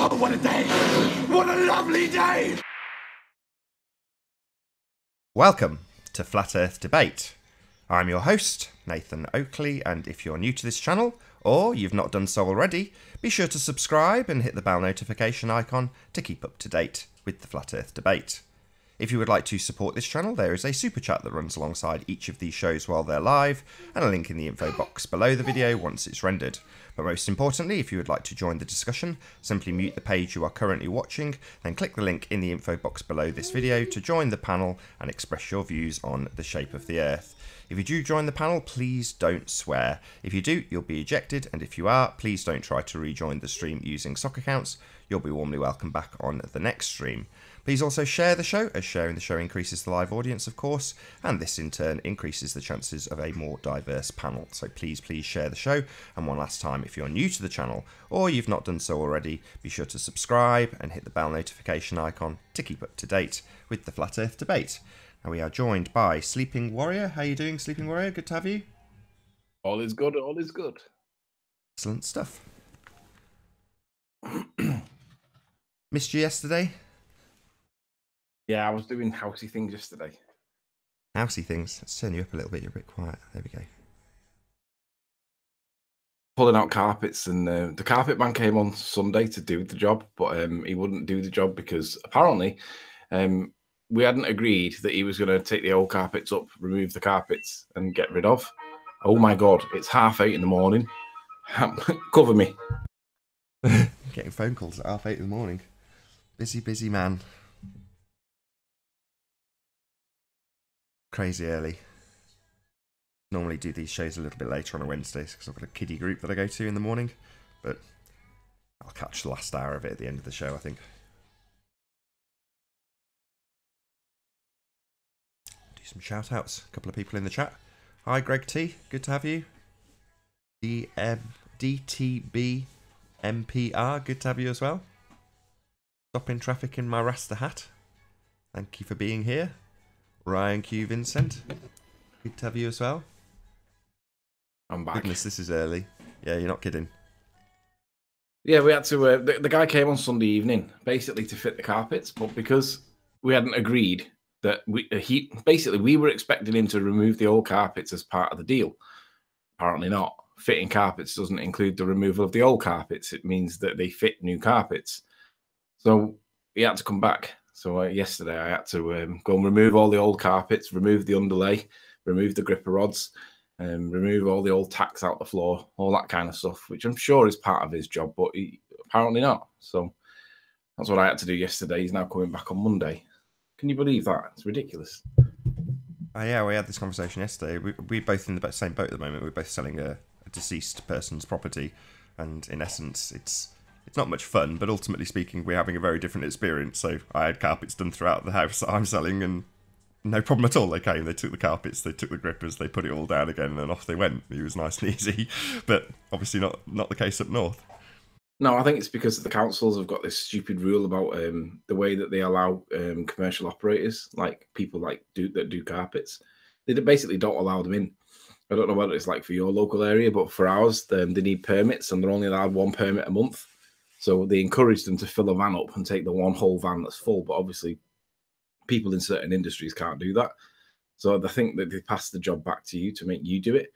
Oh, what a day! What a lovely day! Welcome to Flat Earth Debate. I'm your host, Nathan Oakley, and if you're new to this channel, or you've not done so already, be sure to subscribe and hit the bell notification icon to keep up to date with the Flat Earth Debate. If you would like to support this channel, there is a super chat that runs alongside each of these shows while they're live, and a link in the info box below the video once it's rendered. But most importantly, if you would like to join the discussion, simply mute the page you are currently watching, then click the link in the info box below this video to join the panel and express your views on the shape of the Earth. If you do join the panel, please don't swear. If you do, you'll be ejected, and if you are, please don't try to rejoin the stream using sock accounts. You'll be warmly welcome back on the next stream. Please also share the show, as sharing the show increases the live audience, of course, and this in turn increases the chances of a more diverse panel. So please share the show. And one last time, if you're new to the channel or you've not done so already, be sure to subscribe and hit the bell notification icon to keep up to date with the Flat Earth Debate. And we are joined by Sleeping Warrior. How are you doing, Sleeping Warrior? Good to have you. All is good, all is good. Excellent stuff. Missed you yesterday? Yeah, I was doing housey things yesterday. Housey things? Let's turn you up a little bit. You're a bit quiet. There we go. Pulling out carpets, and the carpet man came on Sunday to do the job, but he wouldn't do the job because apparently we hadn't agreed that he was going to take the old carpets up, remove the carpets, and get rid of. Oh my God, it's 8:30 in the morning. Cover me. Getting phone calls at 8:30 in the morning. Busy man. Crazy early. Normally do these shows a little bit later on a Wednesdays because I've got a kiddie group that I go to in the morning, but I'll catch the last hour of it at the end of the show, I think. Do some shout outs. A couple of people in the chat. Hi Greg T, good to have you. DTB MPR, good to have you as well. Stopping traffic in my Rasta hat. Thank you for being here. Ryan Q Vincent, good to have you as well. I'm back. Goodness, this is early. Yeah, you're not kidding. Yeah, we had to. The guy came on Sunday evening basically to fit the carpets, but because we hadn't agreed that we were expecting him to remove the old carpets as part of the deal. Apparently not. Fitting carpets doesn't include the removal of the old carpets. It means that they fit new carpets. So he had to come back. So yesterday I had to go and remove all the old carpets, remove the underlay, remove the gripper rods, remove all the old tacks out the floor, all that kind of stuff, which I'm sure is part of his job, but apparently not. So that's what I had to do yesterday. He's now coming back on Monday. Can you believe that? It's ridiculous. Yeah, we had this conversation yesterday. We're both in the same boat at the moment. We're both selling a deceased person's property, and in essence, it's not much fun, but ultimately speaking, we're having a very different experience. So I had carpets done throughout the house that I'm selling, and no problem at all. They came, they took the carpets, they took the grippers, they put it all down again, and off they went. It was nice and easy, but obviously not the case up north. No, I think it's because the councils have got this stupid rule about the way that they allow commercial operators, like people that do carpets. They basically don't allow them in. I don't know what it's like for your local area, but for ours, they need permits, and they're only allowed one permit a month. So they encourage them to fill a van up and take the one whole van that's full. But obviously, people in certain industries can't do that. So I think that they pass the job back to you to make you do it.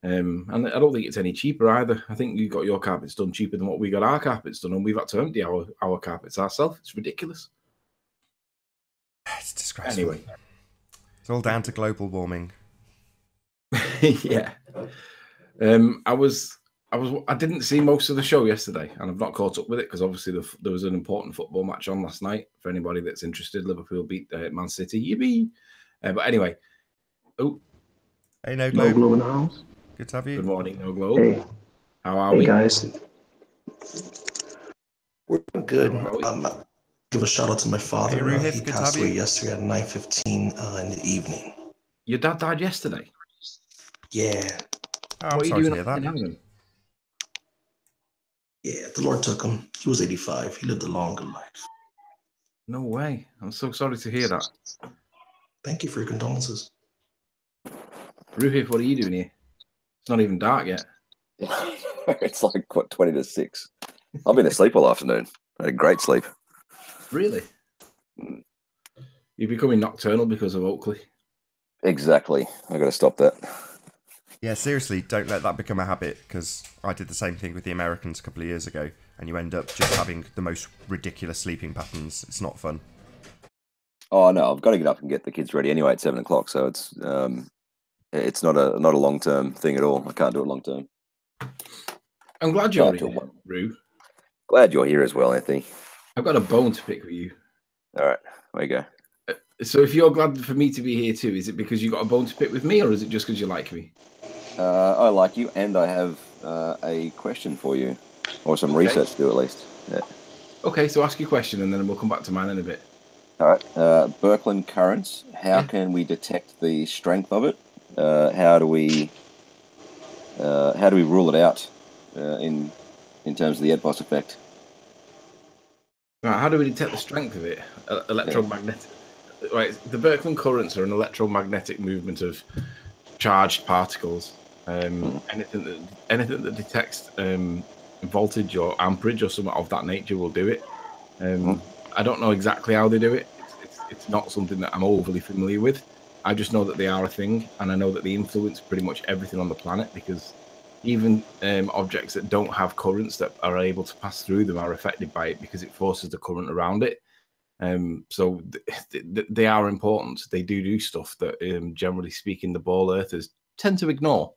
And I don't think it's any cheaper either. I think you got your carpets done cheaper than what we got our carpets done, and we've had to empty our carpets ourselves. It's ridiculous. It's disgraceful. Anyway, it's all down to global warming. Yeah. I didn't see most of the show yesterday, and I've not caught up with it because obviously there was an important football match on last night. For anybody that's interested, Liverpool beat Man City. Yippee! But anyway, Hey, No No Globe. Globe in the house. Good to have you. Good morning, No Globe. Hey, How are we? guys. We're good. Give a shout out to my father. Hey, Ruhif, He good to passed have you. away yesterday at 9:15 in the evening. Your dad died yesterday. Yeah, Oh, I'm What are you sorry to doing hear up in that. heaven? yeah. The Lord took him. He was 85. He lived a longer life. No way. I'm so sorry to hear that. Thank you for your condolences. Rufus, what are you doing here? It's not even dark yet. It's like, what, 20 to 6? I've been asleep all afternoon. I had a great sleep. Really? You're becoming nocturnal because of Oakley. Exactly. I got to stop that. Yeah, seriously, don't let that become a habit, because I did the same thing with the Americans a couple of years ago, and you end up just having the most ridiculous sleeping patterns. It's not fun. Oh no, I've got to get up and get the kids ready anyway at 7 o'clock. So it's not a long term thing at all. I can't do it long term. I'm glad you're here, Rue. Glad you're here as well, Anthony. I've got a bone to pick with you. All right, there you go. So if you're glad for me to be here too, is it because you got a bone to pick with me, or is it just because you like me? I like you, and I have a question for you, or some research to do at least. Yeah. Okay, so ask your question, and then we'll come back to mine in a bit. All right. Birkeland currents. How can we detect the strength of it? How do we rule it out in terms of the Eotvos effect? Right, how do we detect the strength of it? Electromagnetic. Right, the Birkeland currents are an electromagnetic movement of charged particles. Anything that detects voltage or amperage or something of that nature will do it. I don't know exactly how they do it. It's not something that I'm overly familiar with. I just know that they are a thing, and I know that they influence pretty much everything on the planet, because even objects that don't have currents that are able to pass through them are affected by it because it forces the current around it. So they are important. They do stuff that, generally speaking, the ball earthers tend to ignore,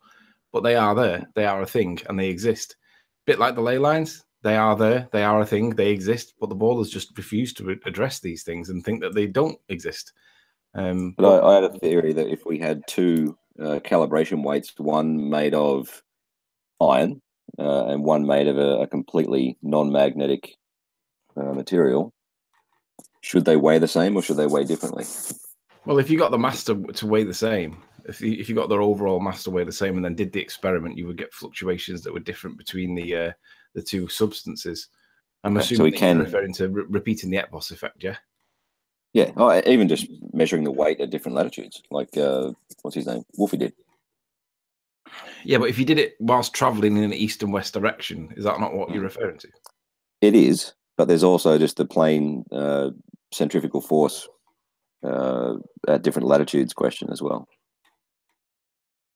but they are there. They are a thing, and they exist. Bit like the ley lines, they are there. They are a thing. They exist, but the ballers just refuse to address these things and think that they don't exist. But I had a theory that if we had two calibration weights, one made of iron and one made of a completely non-magnetic material, should they weigh the same or should they weigh differently? Well, if you got the mass to weigh the same, if you got their overall mass to weigh the same and then did the experiment, you would get fluctuations that were different between the two substances. I'm assuming you're referring to repeating the Eotvos effect, yeah? Yeah, even just measuring the weight at different latitudes, like what's his name? Wolfie did. Yeah, but if you did it whilst traveling in an east and west direction, is that not what you're referring to? It is, but there's also just the plain centrifugal force at different latitudes question as well.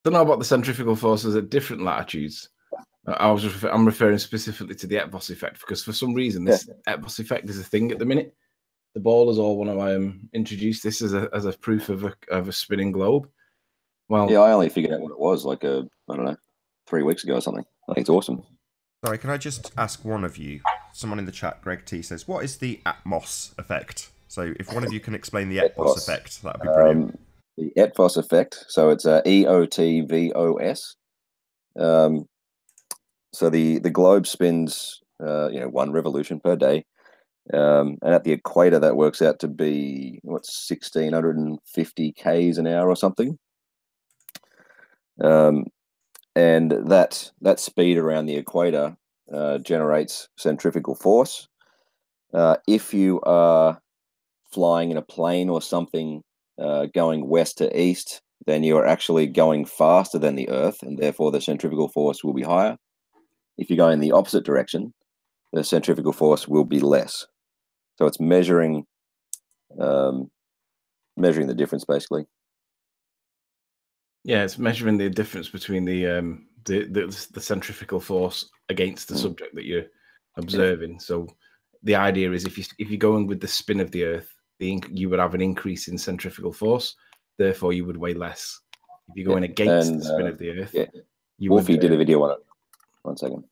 Don't know about the centrifugal forces at different latitudes. I'm referring specifically to the Eotvos effect, because for some reason this Eotvos effect is a thing at the minute. The ballers all want to introduce this as a proof of a spinning globe. Well, yeah, I only figured out what it was like I don't know, 3 weeks ago or something. I think it's awesome. Sorry, can I just ask one of you? Someone in the chat, Greg T, says, "What is the Atmos effect?" So, if one of you can explain the Eotvos effect, that'd be brilliant. The Eotvos effect. So it's EOTVOS. So the globe spins, 1 revolution per day. And at the equator, that works out to be 1,650 k's an hour or something. And that speed around the equator generates centrifugal force. If you are flying in a plane or something going west to east, then you are actually going faster than the Earth, and therefore the centrifugal force will be higher. If you go in the opposite direction, the centrifugal force will be less. So it's measuring the difference, basically. Yeah, it's measuring the difference between the centrifugal force against the subject that you're observing. So the idea is if you're going with the spin of the Earth, you would have an increase in centrifugal force. Therefore, you would weigh less. If you're going against the spin of the Earth, Wolfie did a video on it. 1 second.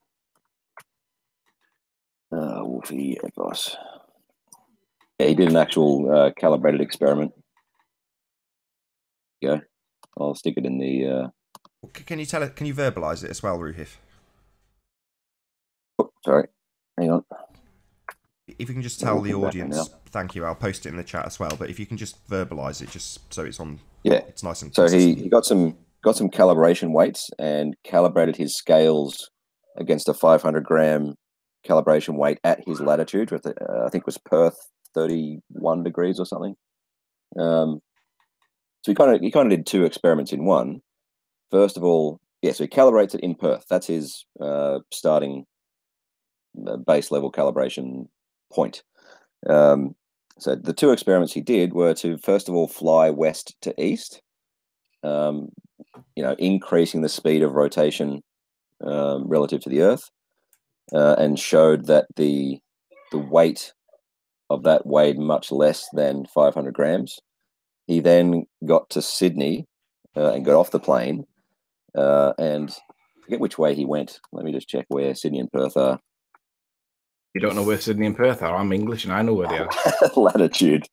Wolfie Eotvos. Yeah, he did an actual calibrated experiment. Go. I'll stick it in the. Can you tell it? Can you verbalize it as well, Ruhif? Oh, sorry, hang on. If you can just tell the audience, thank you. I'll post it in the chat as well. But if you can just verbalize it, just so it's on. Yeah, it's nice and. So consistent. he got some calibration weights and calibrated his scales against a 500-gram calibration weight at his latitude, with I think it was Perth, 31 degrees or something. So he kind of did 2 experiments in one. First of all, so he calibrates it in Perth. That's his starting base level calibration point. So the two experiments he did were to, first of all, fly west to east, increasing the speed of rotation relative to the Earth, and showed that the weight of that weighed much less than 500 grams. He then got to Sydney and got off the plane, and I forget which way he went. Let me just check where Sydney and Perth are. You don't know where Sydney and Perth are. I'm English and I know where they are. Latitude.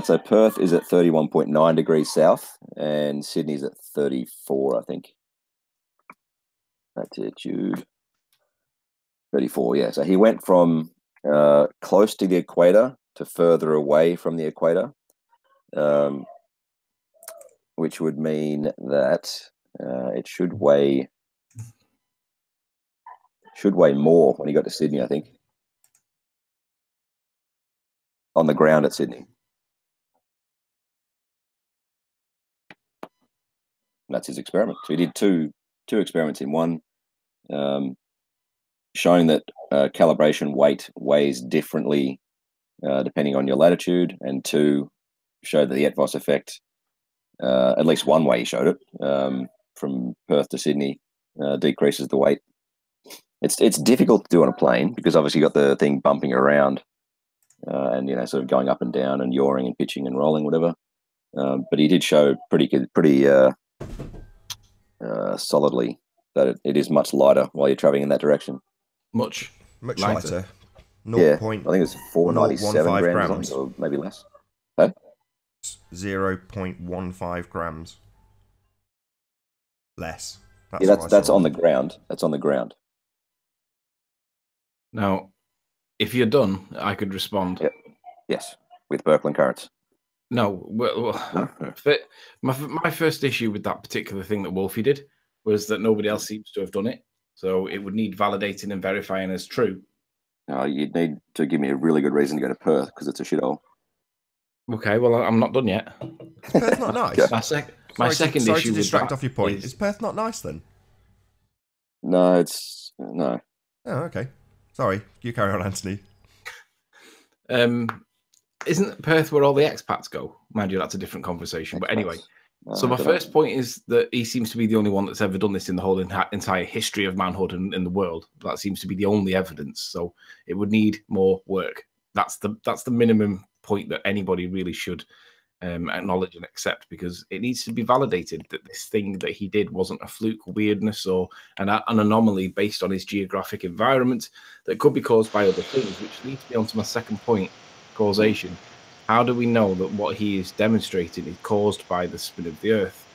So Perth is at 31.9 degrees south, and Sydney's at 34, I think. Latitude 34. Yeah. So he went from close to the equator to further away from the equator, which would mean that it should weigh more when he got to Sydney, I think. On the ground at Sydney. And that's his experiment. So he did two experiments in one, showing that calibration weight weighs differently depending on your latitude, and two, showed that the Eotvos effect, at least one way he showed it, from Perth to Sydney, decreases the weight. It's difficult to do on a plane because obviously you got the thing bumping around and sort of going up and down and yawing and pitching and rolling, whatever. But he did show pretty solidly that it is much lighter while you're traveling in that direction. Much lighter. Yeah, I think it's 497 grams or maybe less. Huh? 0.15 grams less. That's on the ground. That's on the ground. Now, if you're done, I could respond. Yep. Yes, with Birkeland currents. No, my first issue with that particular thing that Wolfie did was that nobody else seems to have done it. So it would need validating and verifying as true. You'd need to give me a really good reason to go to Perth because it's a shithole. Okay, well, I'm not done yet. Is Perth not nice? My second sorry issue to distract with off your point. Is Perth not nice then? No, it's no. Oh, okay. Sorry, you carry on, Anthony. Isn't Perth where all the expats go? Mind you, that's a different conversation. But anyway, so my first point is that he seems to be the only one that's ever done this in the whole entire history of manhood in the world. That seems to be the only evidence. So it would need more work. That's the minimum point that anybody really should acknowledge and accept, because it needs to be validated that this thing that he did wasn't a fluke, weirdness, or an anomaly based on his geographic environment that could be caused by other things, which leads me on to my second point, causation. How do we know that what he is demonstrating is caused by the spin of the Earth?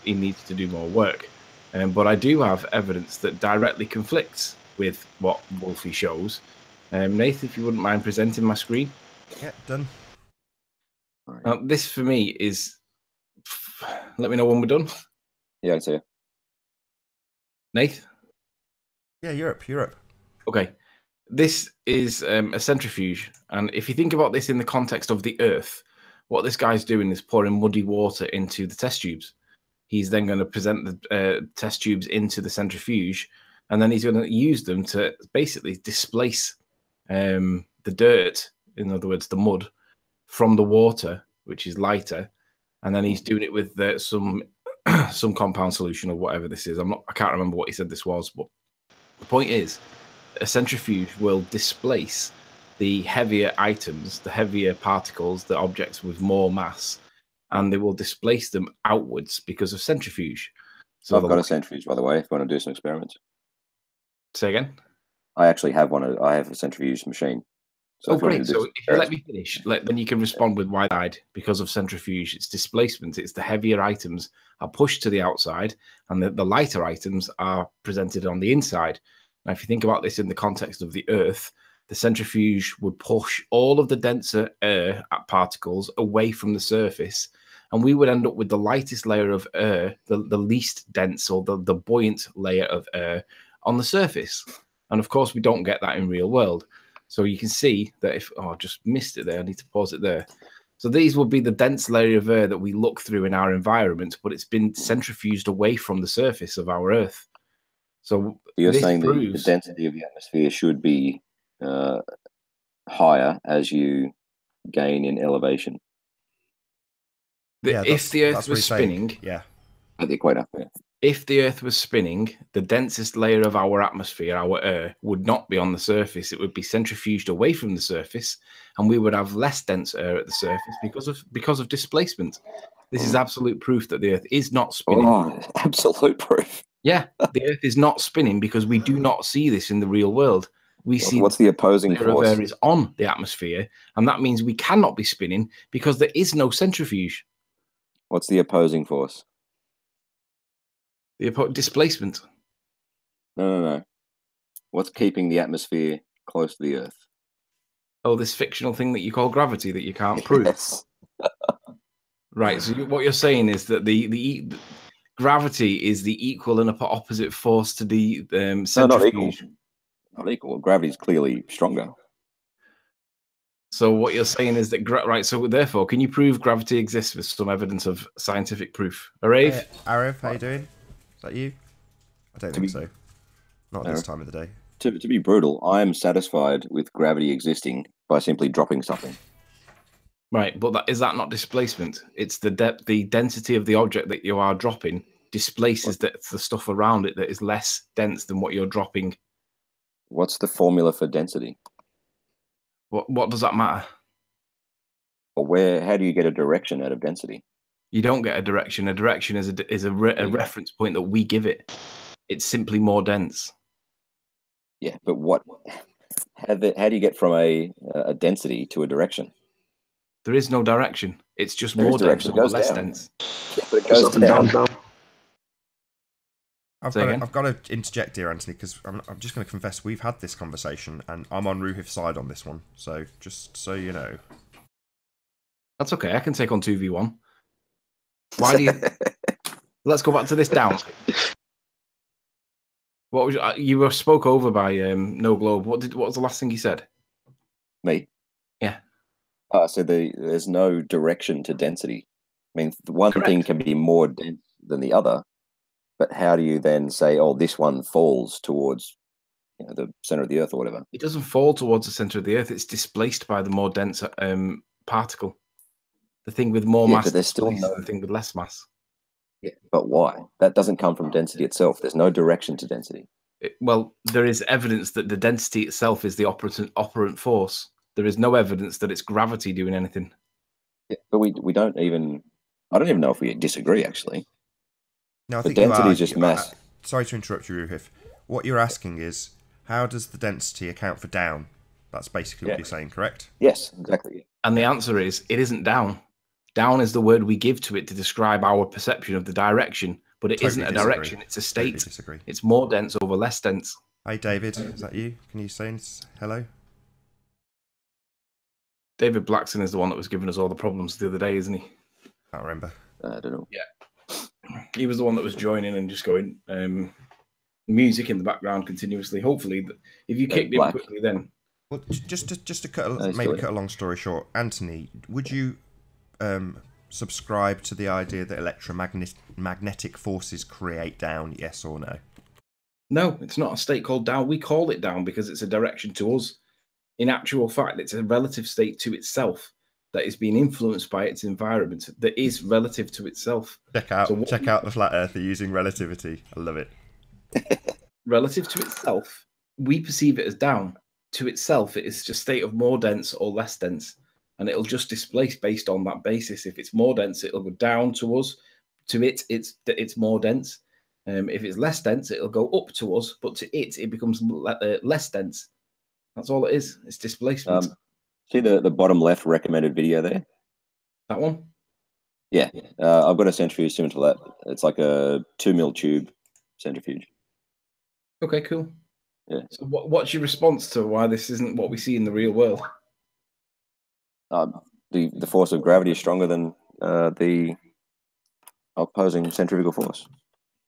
He needs to do more work. But I do have evidence that directly conflicts with what Wolfie shows. Nathan, if you wouldn't mind presenting my screen. Yeah, done. Now, this for me is... Let me know when we're done. Yeah, I see it. Nath? Yeah, Europe. Okay. This is a centrifuge. And if you think about this in the context of the Earth, what this guy's doing is pouring muddy water into the test tubes. He's then going to present the test tubes into the centrifuge, and then he's going to use them to basically displace the dirt, in other words, the mud, from the water, which is lighter. And then he's doing it with some compound solution or whatever this is. I can't remember what he said this was, but the point is, a centrifuge will displace the heavier items, the heavier particles, the objects with more mass, and they will displace them outwards because of centrifuge. So I've got a centrifuge, by the way, if you want to do some experiments. Say again? I actually have one. I have a centrifuge machine. So great. So if you let me finish, then you can respond with why I died. Because of centrifuge, it's displacement. It's the heavier items are pushed to the outside, and the lighter items are presented on the inside. Now, if you think about this in the context of the Earth, the centrifuge would push all of the denser air particles away from the surface, and we would end up with the lightest layer of air, the least dense or the buoyant layer of air on the surface. And of course, we don't get that in real world. So you can see that if, I just missed it there, I need to pause it there. So these will be the dense layer of air that we look through in our environment, but it's been centrifuged away from the surface of our Earth. So you're saying the density of the atmosphere should be higher as you gain in elevation If the Earth was spinning, at the equator. Yeah. if the Earth was spinning, the densest layer of our atmosphere, our air, would not be on the surface. It would be centrifuged away from the surface, and we would have less dense air at the surface because of displacement. This is absolute proof that the Earth is not spinning. Oh, absolute proof. Yeah, the Earth is not spinning because we do not see this in the real world. We see what's the opposing layer of force? air is on the atmosphere, and that means we cannot be spinning because there is no centrifuge. What's the opposing force? The displacement. No. What's keeping the atmosphere close to the Earth? Oh, this fictional thing that you call gravity that you can't prove. Yes. Right. So what you're saying is that the gravity is the equal and opposite force to the centrifuge. No, not equal. Not equal. Gravity is clearly stronger. So what you're saying is that right. So therefore, can you prove gravity exists with some evidence of scientific proof? Arav? Arav, how you doing? Is that you? I don't think so. Not at this time of the day. To be brutal, I am satisfied with gravity existing by simply dropping something. Right, but is that not displacement? It's the density of the object that you are dropping displaces the stuff around it that is less dense than what you're dropping. What's the formula for density? What does that matter? Or how do you get a direction out of density? You don't get a direction. A direction is a reference point that we give it. It's simply more dense. Yeah, but how do you get from a density to a direction? There is no direction. It's just more dense or less dense. Yeah, but it goes down. I've got to interject here, Anthony, because I'm just going to confess we've had this conversation, and I'm on Ruhif's side on this one. So just so you know, that's okay. I can take on 2v1. Why do you? Let's go back to this down. What was you were spoke over by No Globe? What was the last thing you said? Me? Yeah. I said there's no direction to density. I mean, one thing can be more dense than the other, but how do you then say, oh, this one falls towards the center of the Earth or whatever? It doesn't fall towards the center of the Earth. It's displaced by the more dense particle. The thing with more mass, but there's still the thing with less mass. Yeah, but why? That doesn't come from density itself. There's no direction to density. Well, there is evidence that the density itself is the operant force. There is no evidence that it's gravity doing anything. Yeah, but we don't even. I don't even know if we disagree, actually. No, I but think density is just mass. Sorry to interrupt you, Ruhif. What you're asking is, how does the density account for down? That's basically what you're saying, correct? Yes, exactly. And the answer is, it isn't down. Down is the word we give to it to describe our perception of the direction, but it isn't a direction, it's a state. Disagree. It's more dense over less dense. Hey, David, is that you? Can you say hello? David Blackson is the one that was giving us all the problems the other day, isn't he? I can't remember. I don't know. Yeah. He was the one that was joining and just going, music in the background continuously. Hopefully, if you kicked him quickly then. Well, just to cut a long story short, Anthony, would you subscribe to the idea that electromagnetic forces create down, yes or no? No, it's not a state called down. We call it down because it's a direction to us. In actual fact, it's a relative state to itself that is being influenced by its environment that is relative to itself. Check out the flat earther using relativity. I love it. Relative to itself, we perceive it as down. To itself, it is just a state of more dense or less dense. And it'll just displace based on that basis. If it's more dense, it'll go down to us. To it, it's more dense. If it's less dense, it'll go up to us. But to it becomes less dense. That's all it is. It's displacement. See the bottom left recommended video there? That one? Yeah. I've got a centrifuge similar to that. It's like a 2 mil tube centrifuge. Okay, cool. Yeah. So what's your response to why this isn't what we see in the real world? The force of gravity is stronger than the opposing centrifugal force.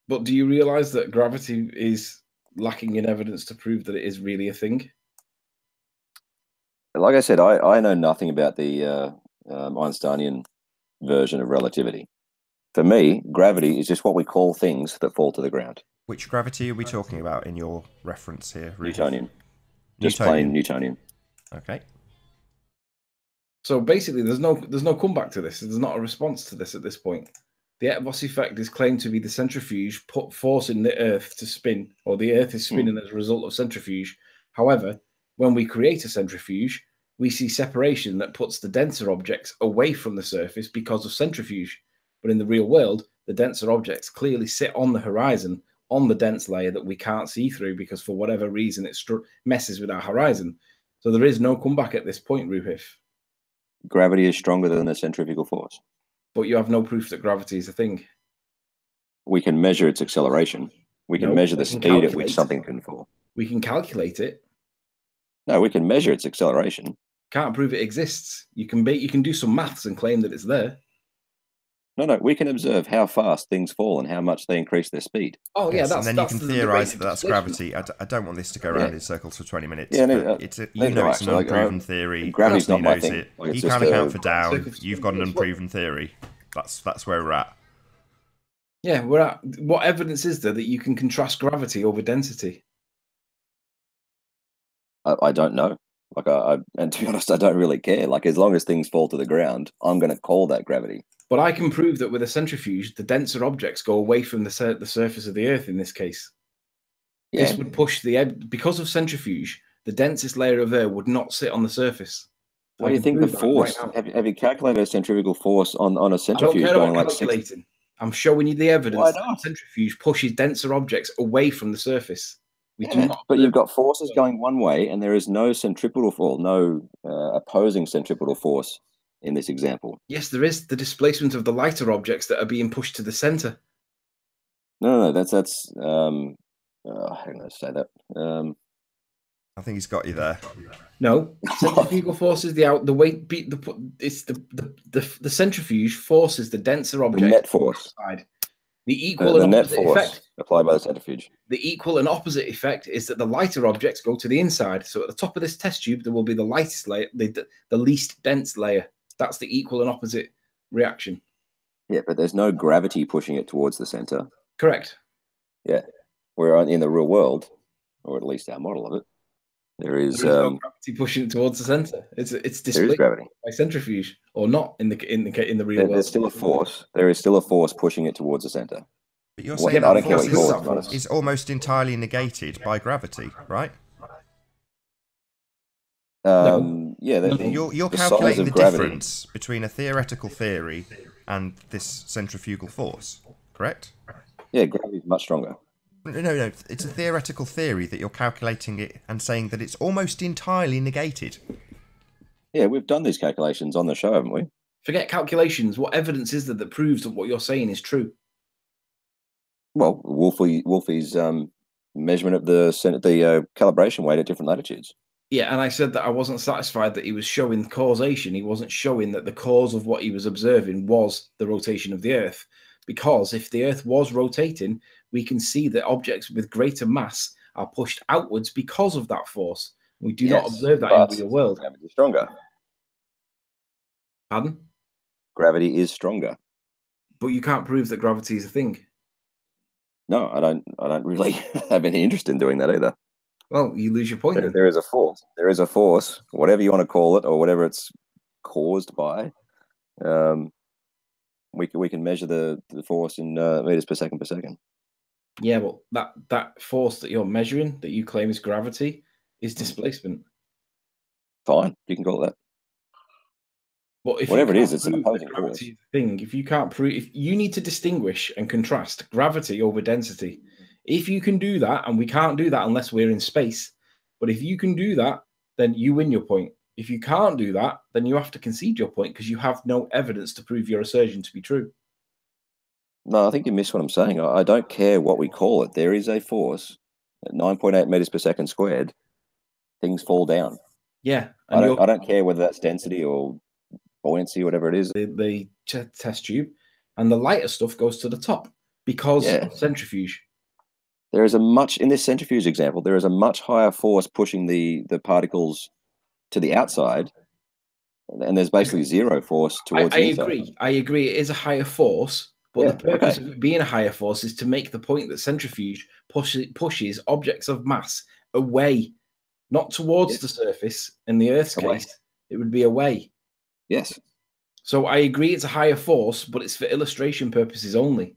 But do you realize that gravity is lacking in evidence to prove that it is really a thing? Like I said, I know nothing about the Einsteinian version of relativity. For me, gravity is just what we call things that fall to the ground. Which gravity are we talking about in your reference here? Newtonian. Just plain Newtonian. Okay. So basically, there's no comeback to this. There's not a response to this at this point. The Eotvos effect is claimed to be the centrifuge forcing the Earth to spin, or the Earth is spinning as a result of centrifuge. However, when we create a centrifuge, we see separation that puts the denser objects away from the surface because of centrifuge. But in the real world, the denser objects clearly sit on the horizon, on the dense layer that we can't see through because for whatever reason it messes with our horizon. So there is no comeback at this point, Ruhif. Gravity is stronger than the centrifugal force. But you have no proof that gravity is a thing. We can measure its acceleration. We can measure the speed at which something can fall. We can calculate it. No, we can measure its acceleration. Can't prove it exists. You can do some maths and claim that it's there. No, we can observe how fast things fall and how much they increase their speed. Oh, yeah, yes, and then you can theorise that that's gravity. I don't want this to go around in circles for 20 minutes. Yeah, no, it's an unproven theory. Gravity's not my knows thing. it. Like, You can't account for down. You've got an unproven theory. That's where we're at. Yeah, we're at. What evidence is there that you can contrast gravity over density? I don't know. And to be honest, I don't really care. Like, as long as things fall to the ground, I'm going to call that gravity. But I can prove that with a centrifuge, the denser objects go away from the surface of the Earth in this case. Yeah. This would push because of centrifuge, the densest layer of air would not sit on the surface. What do you think the force? Right, have you calculated a centrifugal force on a centrifuge going like calculating? I'm showing you the evidence that the centrifuge pushes denser objects away from the surface. We do not. But you've got forces going one way, and there is no centripetal force, no opposing centripetal force in this example. Yes, there is the displacement of the lighter objects that are being pushed to the center. No, that's how can I say that? I think he's got you there. No, centrifugal force is the weight. It's the centrifuge forces the denser object. The net force. Side. The equal and net opposite force effect applied by the centrifuge. The equal and opposite effect is that the lighter objects go to the inside. So at the top of this test tube, there will be the lightest layer, the least dense layer. That's the equal and opposite reaction. Yeah, but there's no gravity pushing it towards the center. Correct. Yeah. Where in the real world, or at least our model of it, there is no gravity pushing it towards the center. It's displaced by centrifuge, or not in the real world. There's still a force. There is still a force pushing it towards the center. But you're saying that force is almost entirely negated by gravity, right? Yeah. You're calculating the difference between a theoretical theory and this centrifugal force, correct? Yeah, gravity is much stronger. No, it's a theoretical theory that you're calculating it and saying that it's almost entirely negated. Yeah, we've done these calculations on the show, haven't we? Forget calculations. What evidence is there that proves that what you're saying is true? Well, Wolfie's measurement of the calibration weight at different latitudes. Yeah, and I said that I wasn't satisfied that he was showing causation. He wasn't showing that the cause of what he was observing was the rotation of the Earth. Because if the Earth was rotating, we can see that objects with greater mass are pushed outwards because of that force. We do not observe that in the real world. Gravity is stronger. Pardon? Gravity is stronger. But you can't prove that gravity is a thing. No, I don't really have any interest in doing that either. Well, you lose your point. There is a force. There is a force, whatever you want to call it, or whatever it's caused by. We can measure the force in meters per second per second. Yeah, well, that force that you're measuring, that you claim is gravity, is displacement. Fine, you can call it that. But if whatever it is, it's an opposing force. Thing. If you can't prove, if you need to distinguish and contrast gravity over density. If you can do that, and we can't do that unless we're in space, but if you can do that, then you win your point. If you can't do that, then you have to concede your point because you have no evidence to prove your assertion to be true. No, I think you missed what I'm saying. I don't care what we call it. There is a force at 9.8 meters per second squared. Things fall down. Yeah. I don't care whether that's density or buoyancy, whatever it is. The test tube, and the lighter stuff goes to the top because of centrifuge. There is in this centrifuge example, there is a much higher force pushing the particles to the outside, and there's basically zero force towards the inside. I agree. It is a higher force, but the purpose of it being a higher force is to make the point that centrifuge pushes objects of mass away, not towards the surface. In the Earth's case, it would be away. Yes. So I agree it's a higher force, but it's for illustration purposes only.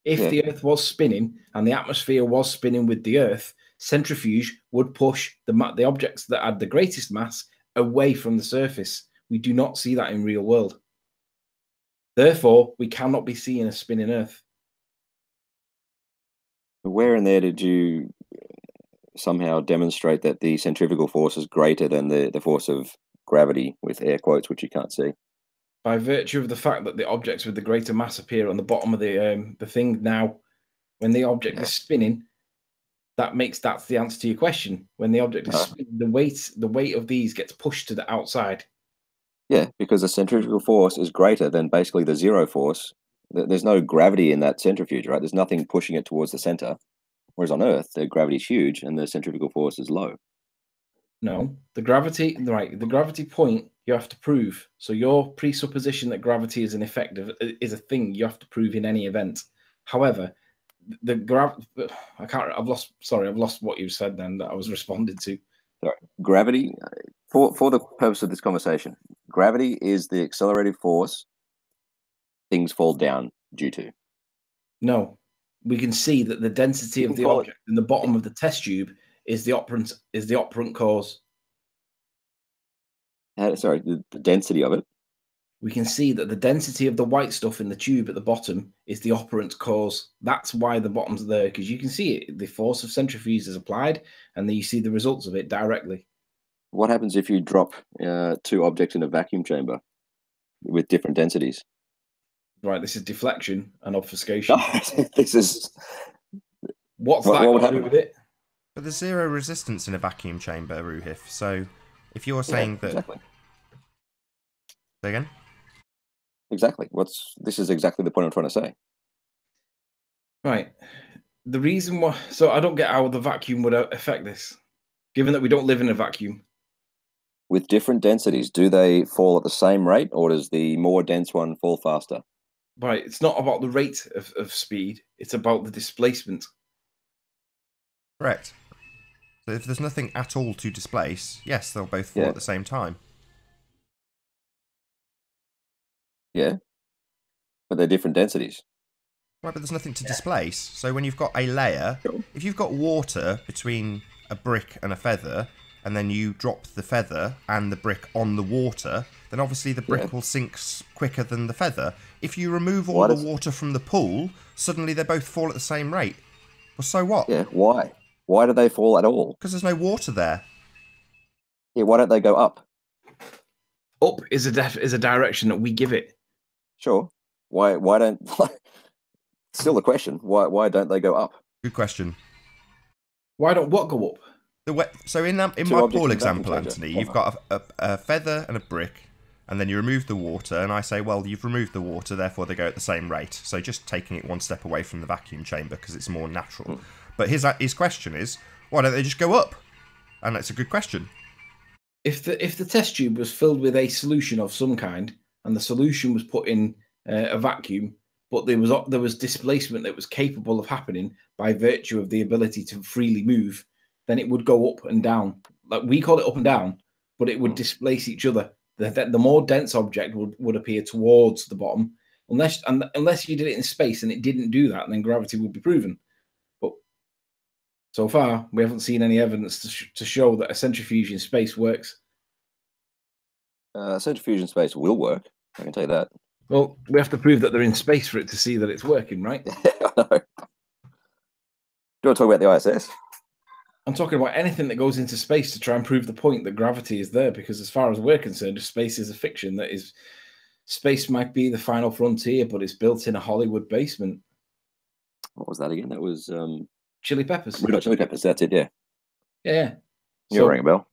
If the Earth was spinning and the atmosphere was spinning with the Earth, centrifuge would push the objects that had the greatest mass away from the surface. We do not see that in real world. Therefore, we cannot be seeing a spinning Earth. Where in there did you somehow demonstrate that the centrifugal force is greater than the force of gravity, with air quotes, which you can't see? By virtue of the fact that the objects with the greater mass appear on the bottom of the thing now, when the object is spinning, that's the answer to your question. When the object is spinning, the weight of these gets pushed to the outside. Yeah, because the centrifugal force is greater than basically the zero force. There's no gravity in that centrifuge, right? There's nothing pushing it towards the center. Whereas on Earth, the gravity is huge and the centrifugal force is low. No, the gravity point you have to prove. So your presupposition that gravity is is a thing you have to prove in any event. However, I've lost what you said then that I was responding to. Sorry. Gravity, for the purpose of this conversation, gravity is the accelerated force things fall down due to. No, we can see that the density of the object in the bottom of the test tube is the operant cause. Sorry, the density of it. We can see that the density of the white stuff in the tube at the bottom is the operant cause. That's why the bottom's there, because you can see it. The force of centrifuge is applied, and then you see the results of it directly. What happens if you drop two objects in a vacuum chamber with different densities? Right, this is deflection and obfuscation. This is... What got to do with it? But there's zero resistance in a vacuum chamber, Ruhif. So if you're saying that... Exactly. Say again? Exactly. This is exactly the point I'm trying to say. Right. The reason why... So I don't get how the vacuum would affect this, given that we don't live in a vacuum. With different densities, do they fall at the same rate, or does the more dense one fall faster? Right. It's not about the rate of speed. It's about the displacement. Correct. So if there's nothing at all to displace, yes, they'll both fall at the same time. Yeah. But they're different densities. Right, but there's nothing to displace. So when you've got a layer, if you've got water between a brick and a feather, and then you drop the feather and the brick on the water, then obviously the brick will sink quicker than the feather. If you remove all the water from the pool, suddenly they both fall at the same rate. Well, so what? Yeah, why? Why do they fall at all? Because there's no water there. Yeah, why don't they go up? Up is a direction that we give it. Sure. Why don't... Still the question. Why don't they go up? Good question. Why don't what go up? So in my pool example, Anthony, you've got a feather and a brick, and then you remove the water, and I say, well, you've removed the water, therefore they go at the same rate. So just taking it one step away from the vacuum chamber because it's more natural. But his question is, why don't they just go up? And that's a good question. If the test tube was filled with a solution of some kind, and the solution was put in a vacuum, but there was displacement that was capable of happening by virtue of the ability to freely move, then it would go up and down. Like we call it up and down, but it would displace each other. The more dense object would appear towards the bottom, unless you did it in space and it didn't do that, and then gravity would be proven. But so far, we haven't seen any evidence to show that a centrifuge in space works. Centrifuge in space will work. I can tell you that. Well, we have to prove that they're in space for it to see that it's working, right? I know. Do you want to talk about the ISS? I'm talking about anything that goes into space to try and prove the point that gravity is there, because as far as we're concerned, space is a fiction. Space might be the final frontier, but it's built in a Hollywood basement. What was that again? That was Chili Peppers. We got Chili Peppers. That's it. Yeah. Yeah. You're ringing a bell.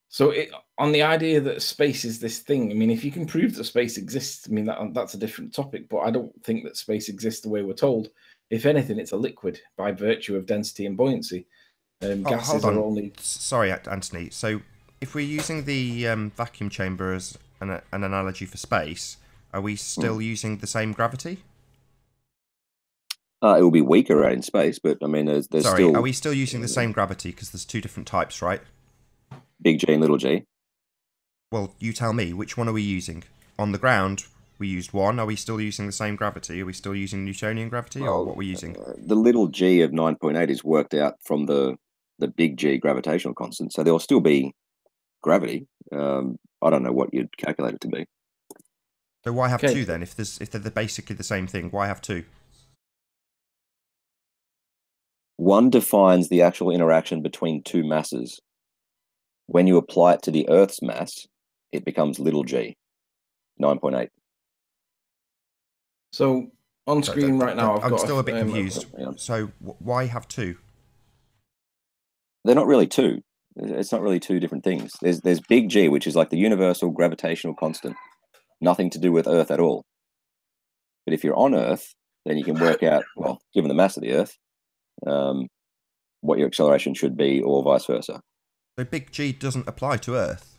So on the idea that space is this thing, I mean, if you can prove that space exists, I mean, that's a different topic, but I don't think that space exists the way we're told. If anything, it's a liquid by virtue of density and buoyancy. Gases are only... Sorry, Anthony. So if we're using the vacuum chamber as an analogy for space, are we still using the same gravity? It will be weaker out in space, but I mean, there's still... Are we still using the same gravity? Because there's two different types, right? Big G and little g. Well, you tell me, which one are we using? On the ground, we used 1. Are we still using the same gravity? Are we still using Newtonian gravity, or what are we using? The little g of 9.8 is worked out from the big G gravitational constant, so there'll still be gravity. I don't know what you'd calculate it to be. So why have 2 then? If they're basically the same thing, why have 2? One defines the actual interaction between 2 masses. When you apply it to the Earth's mass, it becomes little g, 9.8. So on screen right now, I'm still a bit confused. So why have 2? They're not really 2. It's not really 2 different things. There's big G, which is like the universal gravitational constant, nothing to do with Earth at all. But if you're on Earth, then you can work out, well, given the mass of the Earth, what your acceleration should be, or vice versa. So big G doesn't apply to Earth?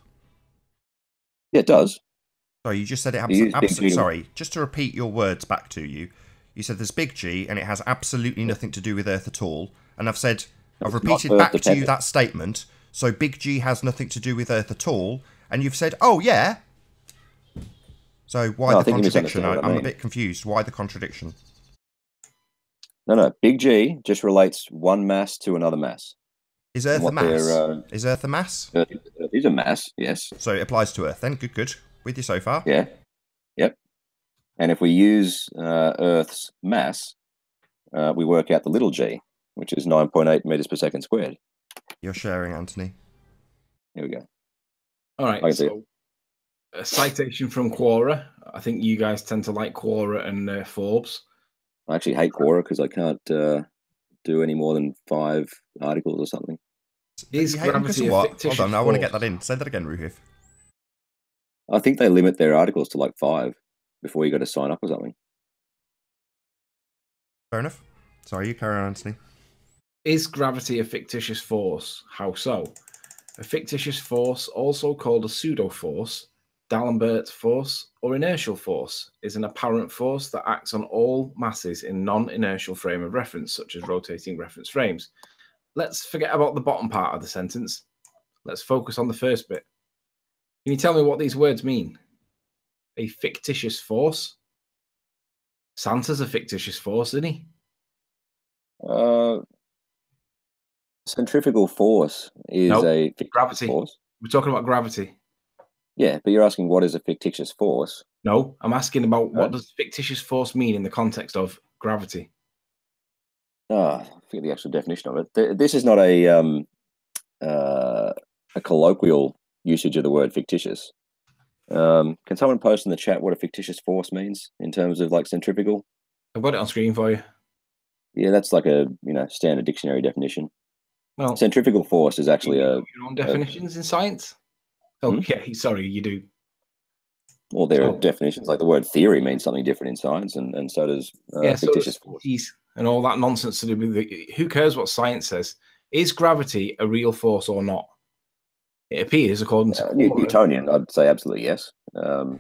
Yeah, it does. Sorry, you just said it absolutely. Sorry, just to repeat your words back to you. You said there's big G and it has absolutely nothing to do with Earth at all. And I've said, I've repeated back to you that statement. So big G has nothing to do with Earth at all. And you've said, oh yeah. So why the contradiction? I'm a bit confused. Why the contradiction? No. Big G just relates one mass to another mass. Is Earth a mass? Is Earth a mass? Earth is a mass, yes. So it applies to Earth then. Good. With you so far? Yeah. Yep. And if we use Earth's mass, we work out the little g, which is 9.8 meters per second squared. You're sharing, Anthony. Here we go. All right. So a citation from Quora. I think you guys tend to like Quora and Forbes. I actually hate Quora because I can't do any more than 5 articles or something. Is gravity a fictitious Hold on, I want to get that in. Say that again, Ruhif. I think they limit their articles to like 5 before you got to sign up or something. Fair enough. Sorry, you carry on, Anthony. Is gravity a fictitious force? How so? A fictitious force, also called a pseudo-force, D'Alembert force, or inertial force, is an apparent force that acts on all masses in non-inertial frame of reference, such as rotating reference frames. Let's forget about the bottom part of the sentence. Let's focus on the first bit. Can you tell me what these words mean? A fictitious force? Santa's a fictitious force, isn't he? Centrifugal force is a gravity force. We're talking about gravity. Yeah, but you're asking what is a fictitious force? No, I'm asking about what does fictitious force mean in the context of gravity? I forget the actual definition of it. This is not a colloquial usage of the word fictitious. Can someone post in the chat what a fictitious force means in terms of like centrifugal? I've got it on screen for you. Yeah, that's like a standard dictionary definition. Well, centrifugal force is actually your own definitions in science. Oh, yeah, sorry, you do. Well, there are definitions, like the word theory means something different in science, and so does fictitious force. And all that nonsense to do with who cares what science says? Is gravity a real force or not? It appears, according to Newtonian, I'd say absolutely yes.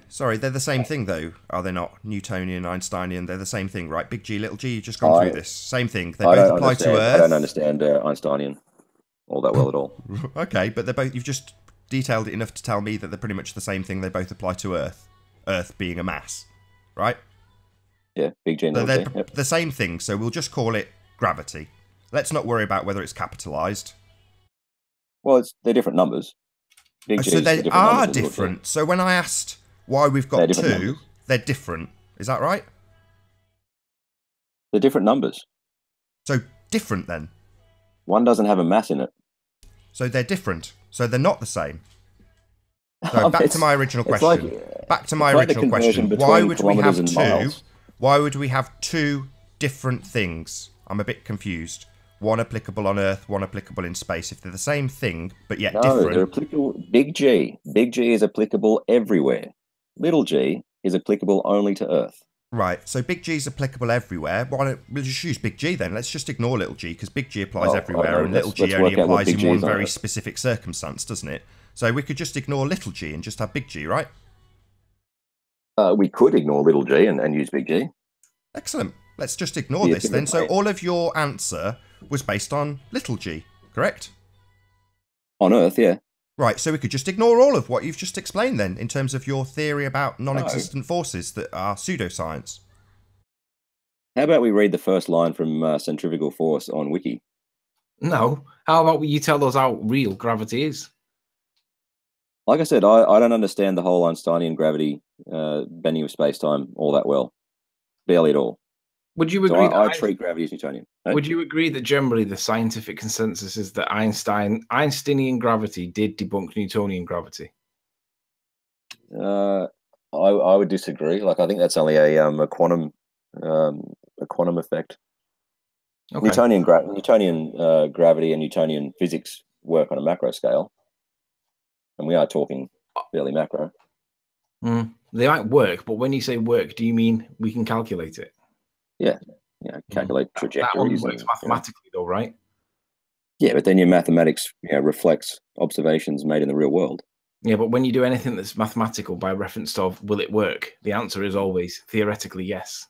Sorry, they're the same thing, though, are they not? Newtonian, Einsteinian, they're the same thing, right? Big G, little g, you've just gone through this. Same thing. They both apply to Earth. I don't understand Einsteinian all that well at all. Okay, but they're both. You've just detailed it enough to tell me that they're pretty much the same thing. They both apply to Earth. Earth being a mass, right? Yeah, big G and little they're g. Yep. the same thing, so we'll just call it gravity. Let's not worry about whether it's capitalized. Well, they're different numbers. So they are different. So when I asked why we've got 2, they're different. Is that right? They're different numbers. So different then? One doesn't have a mass in it. So they're different. So they're not the same. So back to my original question. Why would we have 2? Why would we have 2 different things? I'm a bit confused. One applicable on Earth, one applicable in space. If they're the same thing, but yet different. They're applicable. Big G is applicable everywhere. Little g is applicable only to Earth. Right, so big G is applicable everywhere. Why don't we just use big G then? Let's just ignore little g, because big G applies everywhere, and little g only applies in one very specific circumstance, doesn't it? So we could just ignore little g and just have big G, right? We could ignore little g and use big G. Excellent. Let's just ignore this then. So all of your answer was based on little g, correct? On Earth, yeah. Right, so we could just ignore all of what you've just explained then, in terms of your theory about non-existent forces that are pseudoscience. How about we read the first line from Centrifugal Force on Wiki? No. How about you tell us how real gravity is? Like I said, I don't understand the whole Einsteinian gravity bending of space-time all that well. Barely at all. Would you So agree? I treat gravity as Newtonian. Right? Would you agree that generally the scientific consensus is that Einsteinian gravity did debunk Newtonian gravity? I would disagree. Like, I think that's only a quantum effect. Okay. Newtonian gravity and Newtonian physics work on a macro scale, and we are talking fairly macro. They might work, but when you say work, do you mean we can calculate it? Yeah, calculate trajectories. That only works mathematically, though, right? Yeah, but then your mathematics reflects observations made in the real world. Yeah, but when you do anything that's mathematical by reference to will it work, the answer is always theoretically yes.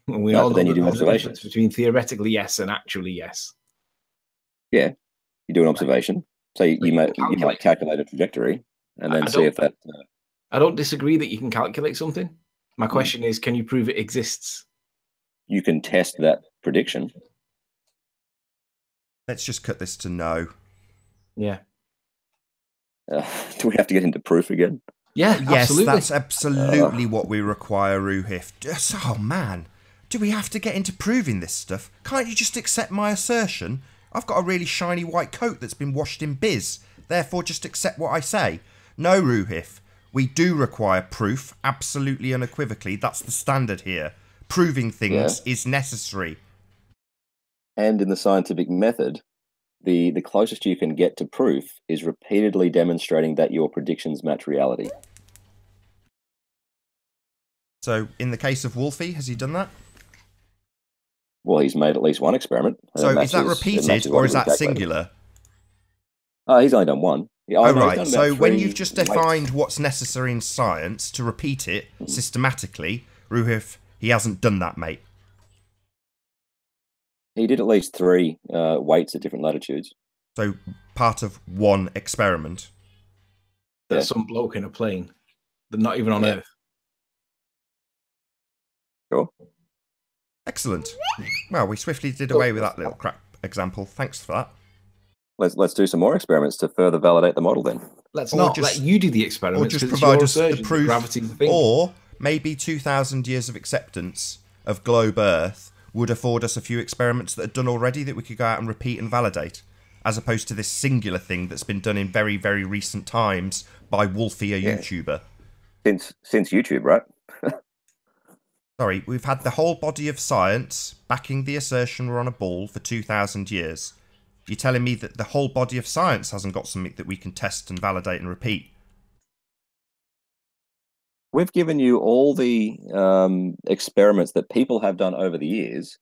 And we all know then you do there's a observations difference between theoretically yes and actually yes. Yeah, you do an observation. So you might calculate a trajectory and then see if that. I don't disagree that you can calculate something. My question is, can you prove it exists? You can test that prediction. Let's just cut this to no. Yeah. Do we have to get into proof again? Yeah, yes, absolutely. That's absolutely what we require, Ruhif. Oh, man. Do we have to get into proving this stuff? Can't you just accept my assertion? I've got a really shiny white coat that's been washed in biz. Therefore, just accept what I say. No, Ruhif. We do require proof, absolutely unequivocally. That's the standard here. Proving things is necessary. And in the scientific method, the closest you can get to proof is repeatedly demonstrating that your predictions match reality. So, in the case of Wolfie, has he done that? Well, he's made at least one experiment. So, is that repeated or is that singular? He's only done one. Yeah, oh, right. So, when you've just defined what's necessary in science to repeat it systematically, Ruhif, he hasn't done that, mate. He did at least 3 weights at different latitudes. So, part of one experiment. There's some bloke in a plane, but not even on Earth. Sure. Excellent. Well, we swiftly did away with that little crap example. Thanks for that. Let's do some more experiments to further validate the model then. Let's not let you do the experiments. Or just provide us the proof. Gravity thing. Or maybe 2,000 years of acceptance of globe Earth would afford us a few experiments that are done already that we could go out and repeat and validate, as opposed to this singular thing that's been done in very, very recent times by Wolfie, a YouTuber. Since YouTube, right? Sorry, we've had the whole body of science backing the assertion we're on a ball for 2,000 years. You're telling me that the whole body of science hasn't got something that we can test and validate and repeat? We've given you all the experiments that people have done over the years.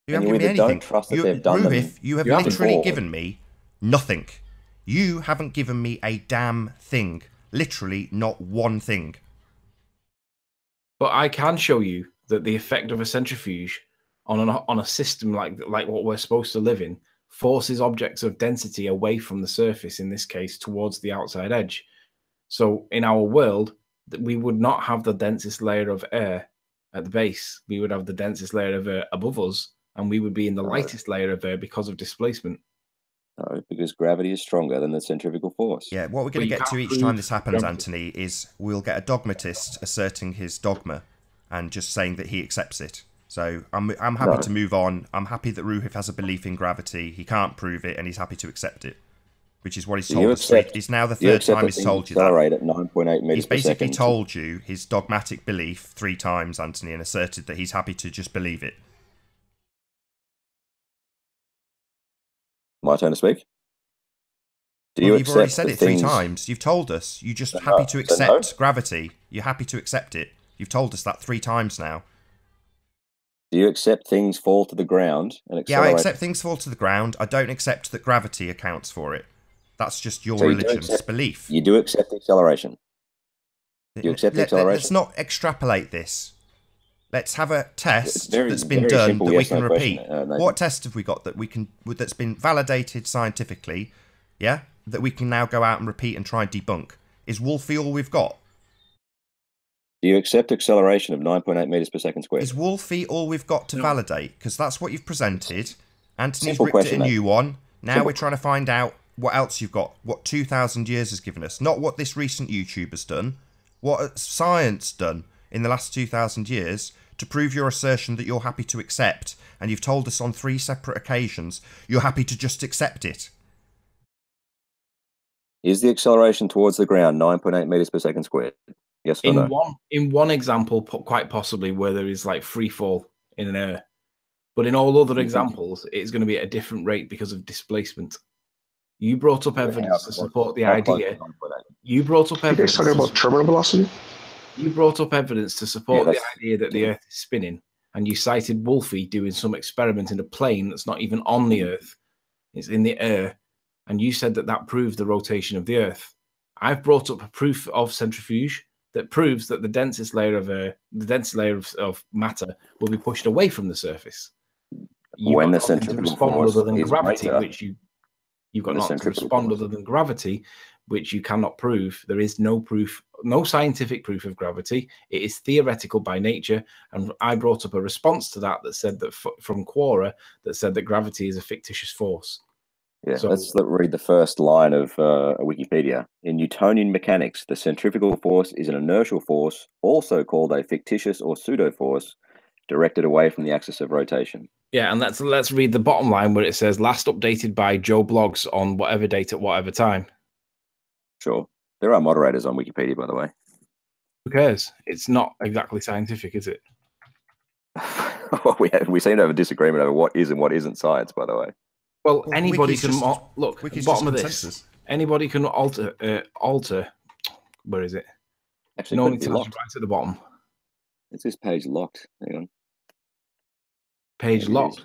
You haven't given me anything. Don't trust that they've done them. You have literally given me nothing. You haven't given me a damn thing. Literally not one thing. But I can show you that the effect of a centrifuge on a system like what we're supposed to live in forces objects of density away from the surface, in this case, towards the outside edge. So in our world, we would not have the densest layer of air at the base. We would have the densest layer of air above us, and we would be in the lightest layer of air because of displacement. No, because gravity is stronger than the centrifugal force. Yeah, what we're going to get to each time this happens, Anthony, is we'll get a dogmatist asserting his dogma and just saying that he accepts it. So I'm happy to move on. I'm happy that Ruhif has a belief in gravity. He can't prove it, and he's happy to accept it, which is what he's told us. It's now the third time he's told you that. At 9.8 meters he's basically told you his dogmatic belief 3 times, Anthony, and asserted that he's happy to just believe it. My turn to speak? You've already said it 3 times. You've told us. You're just happy to accept gravity. You're happy to accept it. You've told us that 3 times now. Do you accept things fall to the ground and accelerate? Yeah, I accept things fall to the ground. I don't accept that gravity accounts for it. That's just your religion's belief. You do accept acceleration. You accept acceleration. Let's not extrapolate this. Let's have a test that's been done that we can repeat. What test have we got that's been validated scientifically? Yeah, that we can now go out and repeat and try and debunk? Is Wolfie all we've got? Do you accept acceleration of 9.8 meters per second squared? Is Wolfie all we've got to validate? Because that's what you've presented. Anthony's Simple ripped question, it a mate. new one. Now Simple. we're trying to find out what else you've got, what 2,000 years has given us, not what this recent YouTuber's done, what science done in the last 2,000 years to prove your assertion that you're happy to accept, and you've told us on 3 separate occasions you're happy to just accept it. Is the acceleration towards the ground 9.8 meters per second squared? Yes or no? In one example, quite possibly, where there is like free fall in an air. But in all other examples, it's going to be at a different rate because of displacement. You brought up evidence to support the idea. You brought up evidence. You guys talking about terminal velocity? You brought up evidence to support the idea that the Earth is spinning, and you cited Wolfie doing some experiment in a plane that's not even on the Earth; it's in the air, and you said that that proved the rotation of the Earth. I've brought up a proof of centrifuge that proves that the densest layer of matter will be pushed away from the surface. When the centrifugal force other than is gravity, greater, which you've got not to respond other than gravity, which you cannot prove. There is no proof, no scientific proof of gravity. It is theoretical by nature. And I brought up a response to that said that from Quora that said that gravity is a fictitious force. Yeah, so let's read the first line of Wikipedia. In Newtonian mechanics, the centrifugal force is an inertial force, also called a fictitious or pseudo force, directed away from the axis of rotation. Yeah, and let's read the bottom line where it says last updated by Joe Blogs on whatever date at whatever time. Sure. There are moderators on Wikipedia, by the way. Who cares? It's not exactly scientific, is it? we seem to have a disagreement over what is and what isn't science, by the way. Well, anybody can look at the bottom of this. Consensus. Anybody can alter. Where is it? Actually, no it one could be tells locked. right at the bottom. Is this page locked? Hang on. Page locked.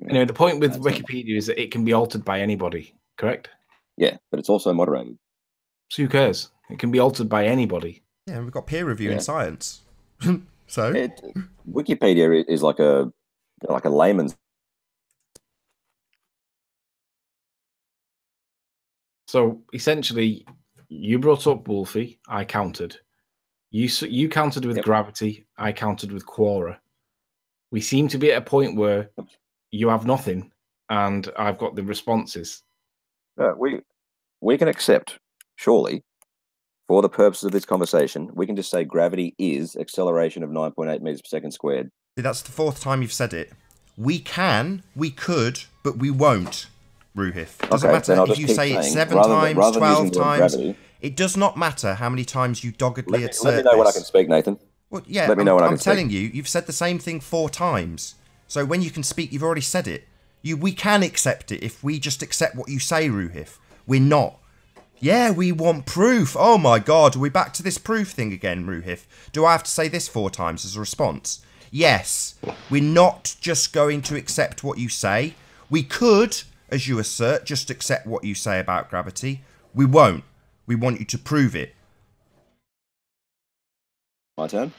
Anyway, the point with Wikipedia is that it can be altered by anybody, correct? Yeah, but it's also moderated. So who cares? It can be altered by anybody. Yeah, we've got peer review in science. So Wikipedia is like a layman's. So essentially, you brought up Wolfie. I countered. You countered with gravity. I countered with Quora. We seem to be at a point where you have nothing, and I've got the responses. We can accept, surely, for the purposes of this conversation, we can just say gravity is acceleration of 9.8 meters per second squared. That's the 4th time you've said it. We can, we could, but we won't, Ruhif. Doesn't matter if you say it 7 times, 12 times. It does not matter how many times you doggedly assert Let me know when I can speak, Nathan. Well, yeah, let me know when I can speak. I'm telling you, you've said the same thing 4 times. So when you can speak, you've already said it. We can accept it if we just accept what you say, Ruhif. We're not. Yeah, we want proof. Oh my God, are we back to this proof thing again, Ruhif? Do I have to say this 4 times as a response? Yes, we're not just going to accept what you say. We could, as you assert, just accept what you say about gravity. We won't. We want you to prove it. My turn?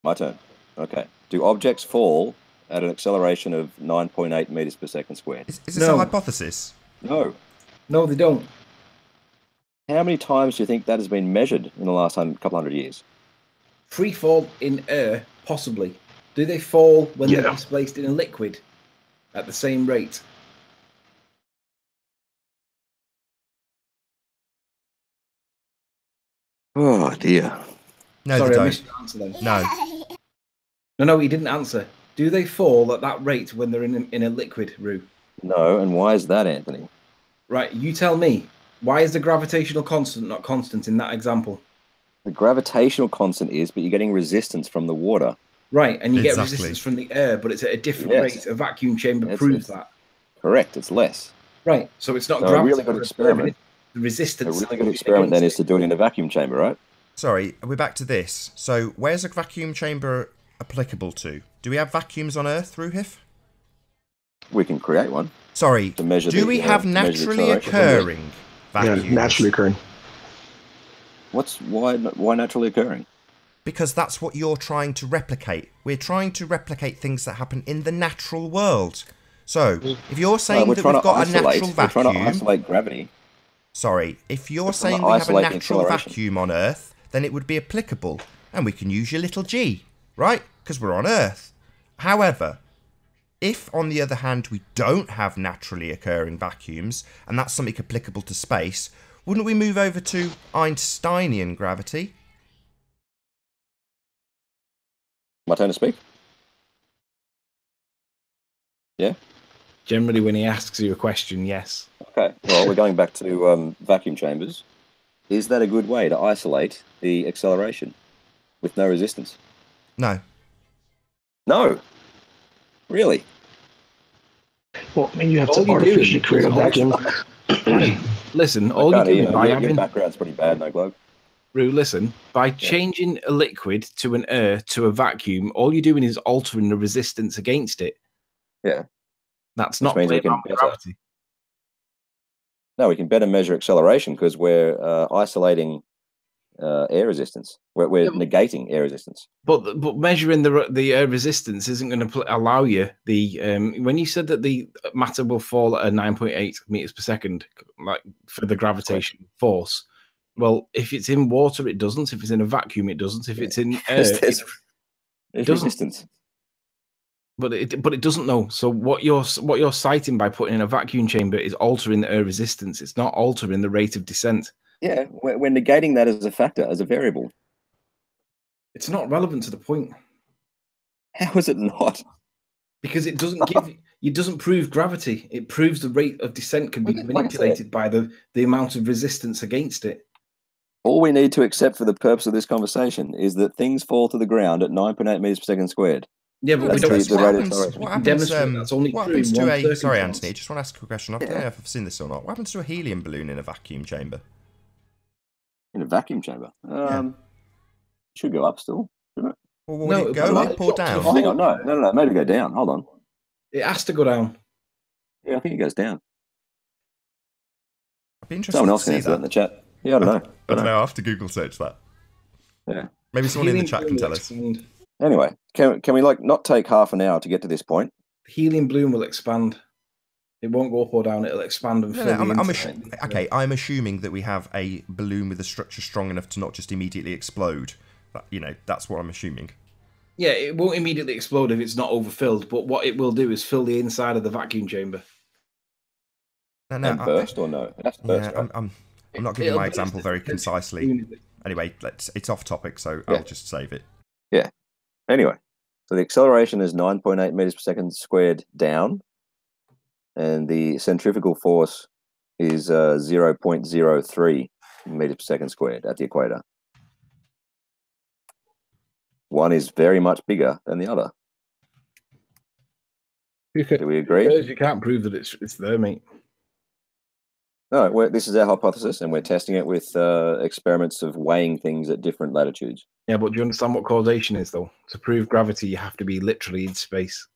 My turn. Okay. Do objects fall at an acceleration of 9.8 meters per second squared? Is this a hypothesis? No. No, they don't. How many times do you think that has been measured in the last couple hundred years? Free fall in air, possibly. Do they fall when they're displaced in a liquid at the same rate? Oh, dear. No, Sorry, they I don't. missed your answer then. No. No, he didn't answer. Do they fall at that rate when they're in a liquid, Roo? No, and why is that, Anthony? Right, you tell me. Why is the gravitational constant not constant in that example? The gravitational constant is, but you're getting resistance from the water. Right, and you get resistance from the air, but it's at a different rate. A vacuum chamber proves that. Correct, it's less. Right, so it's not gravity. A really good experiment. The resistance. A really good experiment then is to do it in a vacuum chamber, right? Sorry, we're back to this. So, where's a vacuum chamber applicable to? Do we have vacuums on Earth, Ruhif? We can create one. Sorry, to measure do we have naturally occurring vacuums? Yeah, naturally occurring. Why naturally occurring? Because that's what you're trying to replicate. We're trying to replicate things that happen in the natural world. So, if you're saying that we've got a natural vacuum... We're trying to isolate gravity. Sorry, if you're saying we have a natural vacuum on Earth, then it would be applicable. And we can use your little g, right? Because we're on Earth. However, if, on the other hand, we don't have naturally occurring vacuums, and that's something applicable to space, wouldn't we move over to Einsteinian gravity? My turn to speak? Yeah? Generally, when he asks you a question, yes. Okay, well, we're going back to vacuum chambers. Is that a good way to isolate the acceleration with no resistance? No. No? Really? Well, I mean, you have to artificially create a vacuum. Listen, all you're doing by having... Your background's pretty bad, no globe. Rue, listen, by changing a liquid to an air to a vacuum, all you're doing is altering the resistance against it. Yeah. That's not playing around with gravity. No, we can better measure acceleration because we're isolating air resistance. We're negating air resistance. But measuring the air resistance isn't going to allow you the when you said that the matter will fall at a 9.8 meters per second, like for the gravitation force. Well, if it's in water, it doesn't. If it's in a vacuum, it doesn't. If it's in air, there's resistance. But it doesn't know. So what you're citing by putting in a vacuum chamber is altering the air resistance. It's not altering the rate of descent. Yeah, we're negating that as a factor, as a variable. It's not relevant to the point. How is it not? Because it doesn't give. It doesn't prove gravity. It proves the rate of descent can be manipulated by the amount of resistance against it. All we need to accept for the purpose of this conversation is that things fall to the ground at 9.8 meters per second squared. Yeah, but what happens that's only to a... Sorry, Anthony, I just want to ask a question. I don't know if I've seen this or not. What happens to a helium balloon in a vacuum chamber? In a vacuum chamber? Should go up still, shouldn't it? Well, will it go up or down? Oh, hang on, no, maybe go down. Hold on. It has to go down. Yeah, I think it goes down. I'd be interested Someone else to can see answer that in the chat. Yeah, I don't know. I don't know. I'll have to Google search that. Yeah. Maybe someone in the chat can tell us. Anyway, can we not take half an hour to get to this point? The helium balloon will expand. It won't go up or down. It'll expand and fill I'm assuming that we have a balloon with a structure strong enough to not just immediately explode. That's what I'm assuming. Yeah, it won't immediately explode if it's not overfilled, but what it will do is fill the inside of the vacuum chamber. And burst or no? That's burst. Yeah, I'm not giving my example very concisely. Anyway, it's off topic, so I'll just save it. Yeah. Anyway, so the acceleration is 9.8 meters per second squared down, and the centrifugal force is 0.03 meters per second squared at the equator. One is very much bigger than the other. Do we agree? You can't prove that it's there, mate. No, this is our hypothesis, and we're testing it with experiments of weighing things at different latitudes. Yeah, but do you understand what causation is, though? To prove gravity, you have to be literally in space.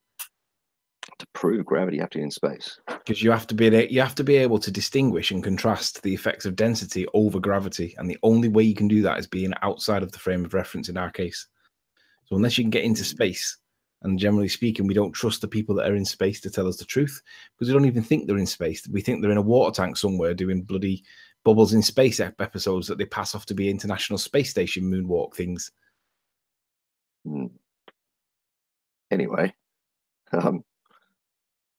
To prove gravity, you have to be in space. Because you have to be able to distinguish and contrast the effects of density over gravity, and the only way you can do that is being outside of the frame of reference in our case. So unless you can get into space, and generally speaking, we don't trust the people that are in space to tell us the truth, because we don't even think they're in space. We think they're in a water tank somewhere doing bloody Bubbles in Space episodes that they pass off to be International Space Station moonwalk things. Anyway, so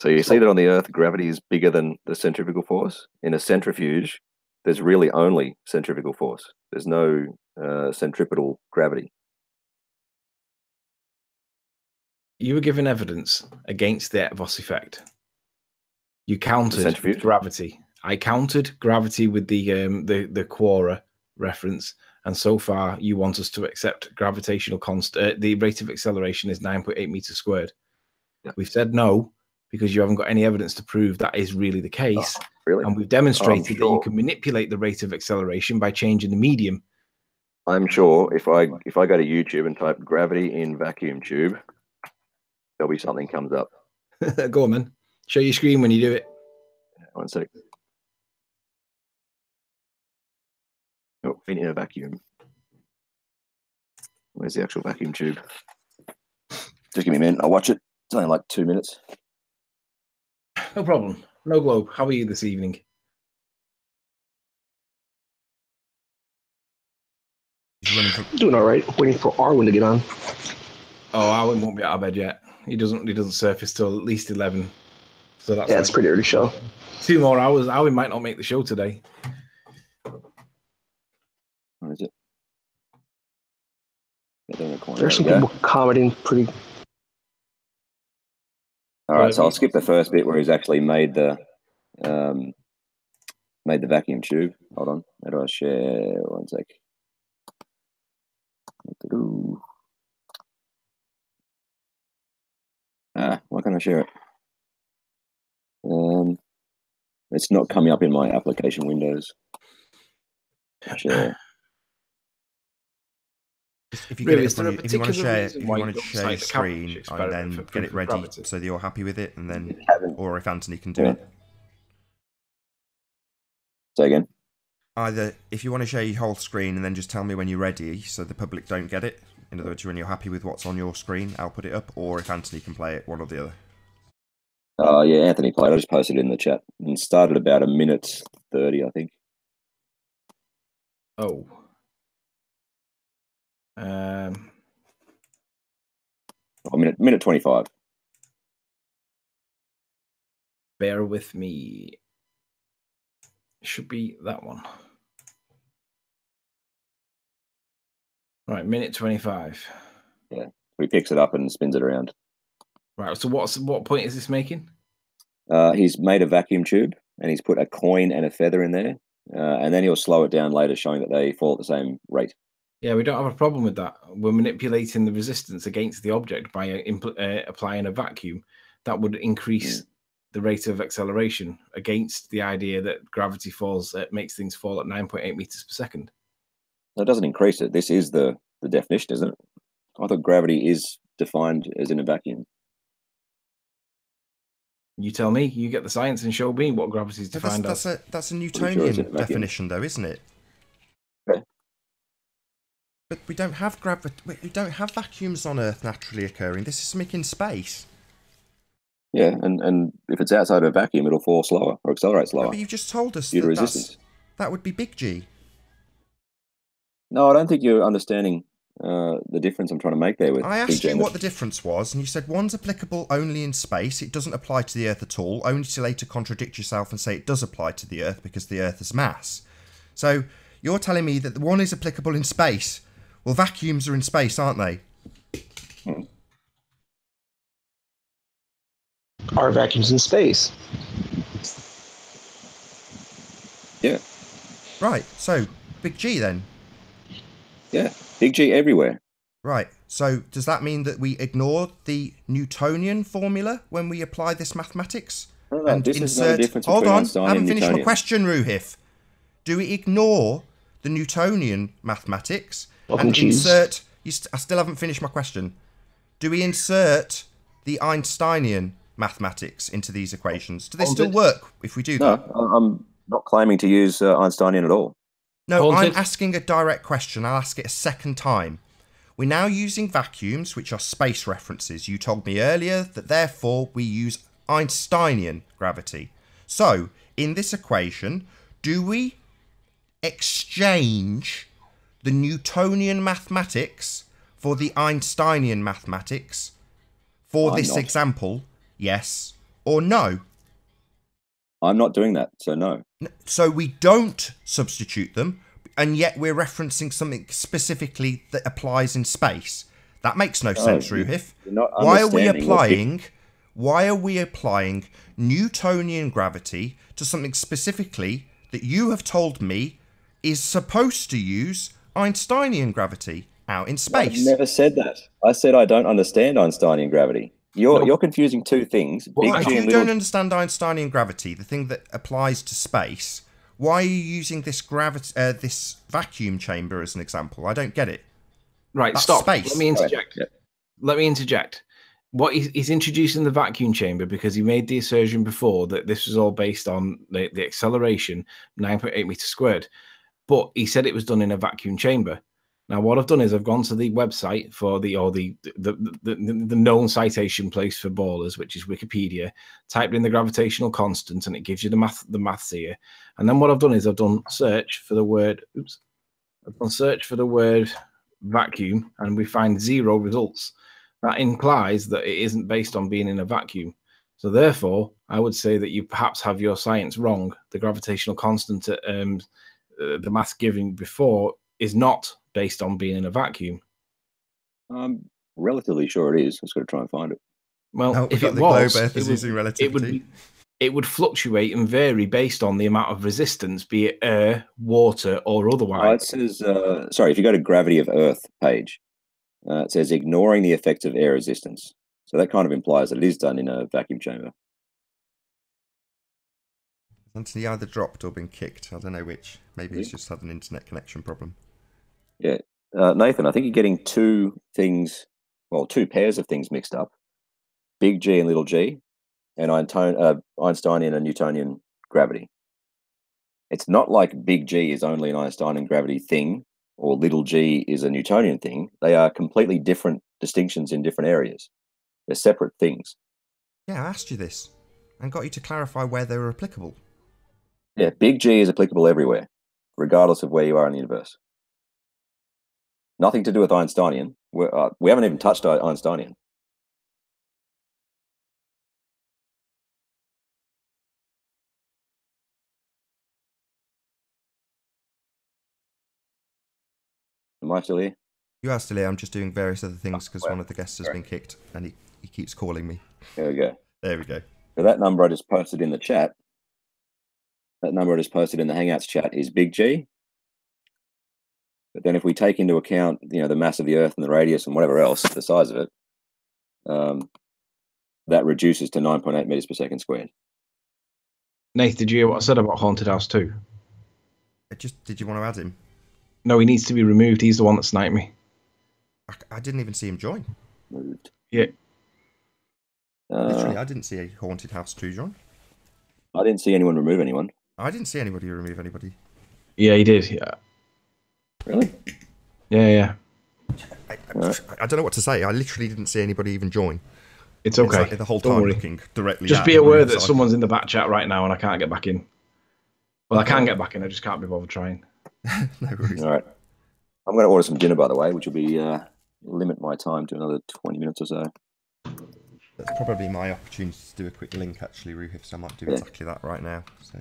you see that on the Earth, gravity is bigger than the centrifugal force. In a centrifuge, there's really only centrifugal force. There's no centripetal gravity. You were given evidence against the Eotvos effect. You countered gravity. I countered gravity with the Quora reference, and so far you want us to accept gravitational constant. The rate of acceleration is 9.8 meters squared. Yeah. We've said no because you haven't got any evidence to prove that is really the case. Really? And we've demonstrated that you can manipulate the rate of acceleration by changing the medium. I'm sure if I go to YouTube and type gravity in vacuum tube, there'll be something comes up. Go on, man. Show your screen when you do it. 1 sec. Oh, in a vacuum. Where's the actual vacuum tube? Just give me a minute. I'll watch it. It's only like 2 minutes. No problem. No globe. How are you this evening? Doing all right. Waiting for Arwen to get on. Oh, Arwen won't be out of bed yet. He doesn't surface till at least 11. So that's It's pretty early show. 2 more hours. Arwen might not make the show today. Where is it? There's some people commenting pretty. All right, so I'll skip the first bit where he's actually made the vacuum tube. Hold on, how do I share? 1 sec. Why can't I share it? It's not coming up in my application windows. Share. If you want to share your screen and then get it ready so that you're happy with it, and then, or if Anthony can do it. Say again. Either if you want to share your whole screen and then just tell me when you're ready, so the public don't get it. In other words, when you're happy with what's on your screen, I'll put it up. Or if Anthony can play it, one or the other. Yeah, Anthony played. I just posted it in the chat and started about 1:30, I think. Oh. Minute 25. Bear with me. Should be that one. Right, minute 25. Yeah, he picks it up and spins it around. Right, so what point is this making? He's made a vacuum tube and he's put a coin and a feather in there, and then he'll slow it down later, showing that they fall at the same rate. Yeah, we don't have a problem with that. We're manipulating the resistance against the object by applying a vacuum. That would increase the rate of acceleration against the idea that gravity makes things fall at 9.8 meters per second. That doesn't increase it. This is the definition, isn't it? I thought gravity is defined as in a vacuum. You tell me. You get the science and show me what gravity is defined as. That's a Newtonian definition, though, isn't it? Okay. But we don't have We don't have vacuums on Earth naturally occurring. This is something in space. Yeah, and if it's outside of a vacuum, it'll fall slower or accelerate slower. But you've just told us that would be big G. No, I don't think you're understanding the difference I'm trying to make there. With I asked you what the difference was, and you said one's applicable only in space. It doesn't apply to the Earth at all, only to later contradict yourself and say it does apply to the Earth because the Earth has mass. So you're telling me that the one is applicable in space. Well, vacuums are in space, aren't they? Are vacuums in space? Yeah. Right, so big G then? Yeah, big G everywhere. Right, so does that mean that we ignore the Newtonian formula when we apply this mathematics? No, and this insert... is no difference Hold on, Einstein I haven't finished Newtonian. my question, Ruhif. Do we ignore the Newtonian mathematics and insert... I still haven't finished my question. Do we insert the Einsteinian mathematics into these equations? Do they still work if we do that? No, I'm not claiming to use Einsteinian at all. No, I'm asking a direct question. I'll ask it a second time. We're now using vacuums, which are space references. You told me earlier that therefore we use Einsteinian gravity. So, in this equation, do we exchange the Newtonian mathematics for the Einsteinian mathematics for this example? Yes or no? I'm not doing that, so no. So we don't substitute them, and yet we're referencing something specifically that applies in space. That makes no sense, Ruhif. Why are we applying Newtonian gravity to something specifically that you have told me is supposed to use Einsteinian gravity out in space? I never said that. I said I don't understand Einsteinian gravity. You're confusing two things. If you don't understand Einsteinian gravity, the thing that applies to space, why are you using this this vacuum chamber as an example? I don't get it. Right, That's stop. Space. Let me interject. Right. Let me interject. What he's introducing the vacuum chamber because he made the assertion before that this was all based on the acceleration, 9.8 meters squared. But he said it was done in a vacuum chamber. Now, what I've done is I've gone to the website for the known citation place for ballers, which is Wikipedia. Typed in the gravitational constant, and it gives you the maths here. And then what I've done is I've done search for the word. I've done search for the word vacuum, and we find 0 results. That implies that it isn't based on being in a vacuum. So therefore, I would say that you perhaps have your science wrong. The gravitational constant, the maths given before, is not based on being in a vacuum. I'm relatively sure it is. I've got to try and find it. Well, if it was, it would fluctuate and vary based on the amount of resistance, be it air, water, or otherwise. It says, sorry, if you go to Gravity of Earth page, it says ignoring the effects of air resistance. So that kind of implies that it is done in a vacuum chamber. Anthony either dropped or been kicked. I don't know which. Maybe he's just had an internet connection problem. Yeah. Nathan, I think you're getting two pairs of things mixed up. Big G and little g, and Einsteinian and Newtonian gravity. It's not like big G is only an Einsteinian gravity thing, or little g is a Newtonian thing. They are completely different distinctions in different areas. They're separate things. Yeah, I asked you this and got you to clarify where they were applicable. Yeah, big G is applicable everywhere, regardless of where you are in the universe. Nothing to do with Einsteinian. We haven't even touched Einsteinian. Am I still here? You are still here. I'm just doing various other things because one of the guests has been kicked and he keeps calling me. There we go. There we go. So that number I just posted in the chat, that number I just posted in the Hangouts chat is big G. But then if we take into account, the mass of the Earth and the radius and whatever else, the size of it, that reduces to 9.8 meters per second squared. Nath, did you hear what I said about Haunted House 2? Did you want to add him? No, he needs to be removed. He's the one that sniped me. I didn't even see him join. Moved. Yeah. Literally, I didn't see a Haunted House 2 join. I didn't see anyone remove anyone. I didn't see anybody remove anybody. Yeah, he did. Yeah. Really? Yeah. I don't know what to say. I literally didn't see anybody even join. It's okay. Like the whole time looking directly. Just be aware that someone's in the back chat right now, and I can't get back in. Well, I can get back in. I just can't be bothered trying. No worries. All right. I'm going to order some dinner, by the way, which will be limit my time to another 20 minutes or so. That's probably my opportunity to do a quick link, actually, Ruhif, so I might do exactly that right now. So,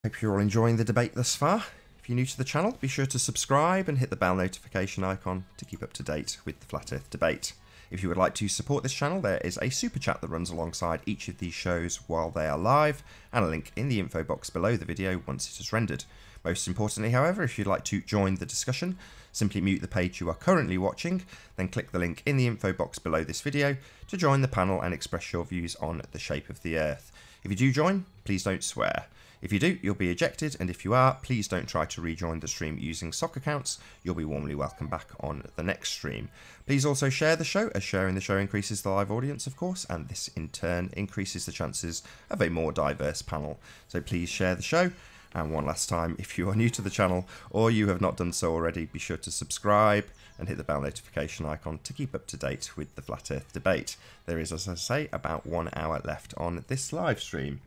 hope you're all enjoying the debate thus far. If you're new to the channel, be sure to subscribe and hit the bell notification icon to keep up to date with the Flat Earth debate. If you would like to support this channel, there is a super chat that runs alongside each of these shows while they are live, and a link in the info box below the video once it is rendered. Most importantly, however, if you'd like to join the discussion, simply mute the page you are currently watching, then click the link in the info box below this video to join the panel and express your views on the shape of the Earth. If you do join, please don't swear. If you do, you'll be ejected, and if you are, please don't try to rejoin the stream using sock accounts. You'll be warmly welcome back on the next stream. Please also share the show, as sharing the show increases the live audience, of course, and this in turn increases the chances of a more diverse panel. So please share the show. And one last time, if you are new to the channel or you have not done so already, be sure to subscribe and hit the bell notification icon to keep up to date with the Flat Earth debate. There is, as I say, about 1 hour left on this live stream.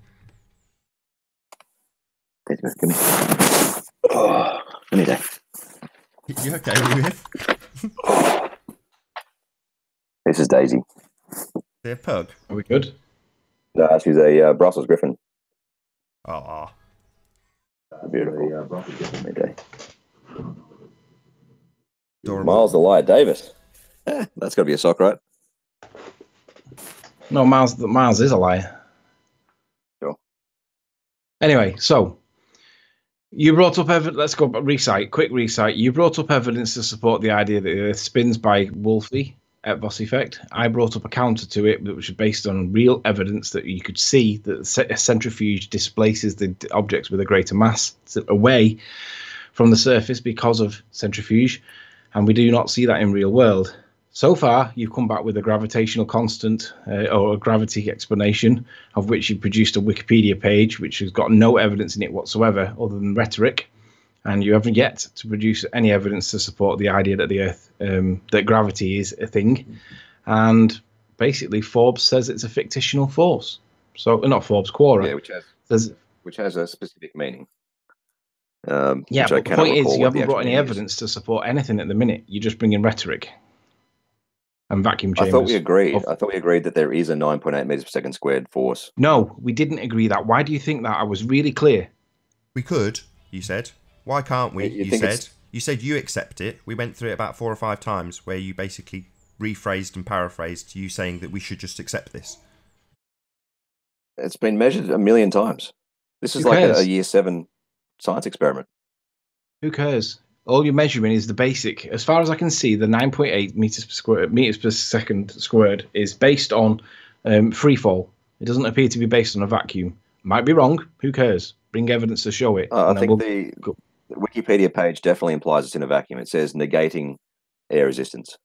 Give me. Oh, I need that. You okay, Ruhif? This is Daisy. They're a pug. Are we good? No, she's a Brussels Griffin. Oh. Beautiful. Brussels Griffin midday. Adorable. Miles the Liar Davis. That's got to be a sock, right? No, Miles is a liar. Sure. Anyway, so you brought up evidence. Let's go recite. Quick recite. You brought up evidence to support the idea that the Earth spins by Wolfie Eotvos effect. I brought up a counter to it, which was based on real evidence that you could see that a centrifuge displaces the objects with a greater mass away from the surface because of centrifuge, and we do not see that in real world. So far, you've come back with a gravitational constant or a gravity explanation, of which you produced a Wikipedia page, which has got no evidence in it whatsoever other than rhetoric. and you haven't yet to produce any evidence to support the idea that the Earth, that gravity is a thing. And basically, Forbes says it's a fictional force. So, not Forbes, Quora. Yeah, which has a specific meaning. Yeah, but the point is, you haven't brought any evidence to support anything at the minute. You're just bringing rhetoric and vacuum chambers. I thought we agreed that there is a 9.8 meters per second squared force. No, we didn't agree that. Why do you think that? I was really clear. We could, you said. Why can't we? You said you accept it. We went through it about 4 or 5 times where you basically rephrased and paraphrased you saying that we should just accept this. It's been measured a million times. This is like a year 7 science experiment. Who cares? All you're measuring is the basic. As far as I can see, the 9.8 meters per second squared is based on free fall. It doesn't appear to be based on a vacuum. Might be wrong. Who cares? Bring evidence to show it. I think the Wikipedia page definitely implies it's in a vacuum. It says negating air resistance.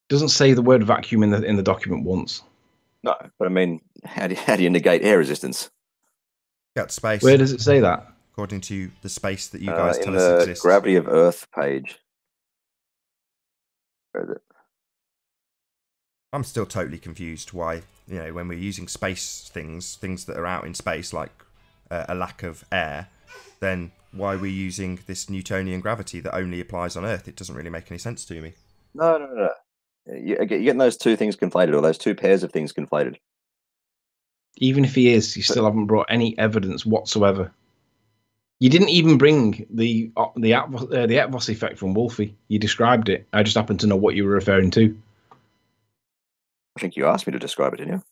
Doesn't say the word vacuum in the document once. No, but I mean, how do you negate air resistance? Got space. Where does it say that? According to the space that you guys tell us exists. In the gravity of Earth page. Where is it? I'm still totally confused why, when we're using space things that are out in space, like a lack of air, then why are we using this Newtonian gravity that only applies on Earth? It doesn't really make any sense to me. No. You're getting those two things conflated, or those two pairs of things conflated. Even if he is, you still haven't brought any evidence whatsoever. You didn't even bring the Eotvos effect from Wolfie. You described it. I just happen to know what you were referring to. I think you asked me to describe it, didn't you?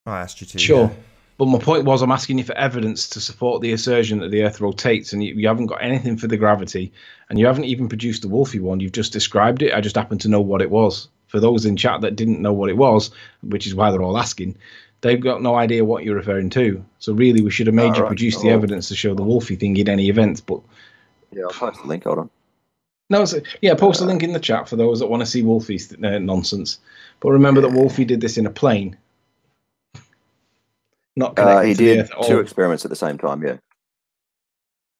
I asked you to. Sure. Yeah. But my point was, I'm asking you for evidence to support the assertion that the Earth rotates, and you haven't got anything for the gravity, and you haven't even produced the Wolfie one. You've just described it. I just happen to know what it was. For those in chat that didn't know what it was, which is why they're all asking, they've got no idea what you're referring to. So really, we should have made you produce the evidence to show the Wolfie thing in any event. But yeah, I'll post the link. Hold on. No, post a link in the chat for those that want to see Wolfie's nonsense. But remember that Wolfie did this in a plane. Not connected to the Earth at all. 2 experiments at the same time, yeah.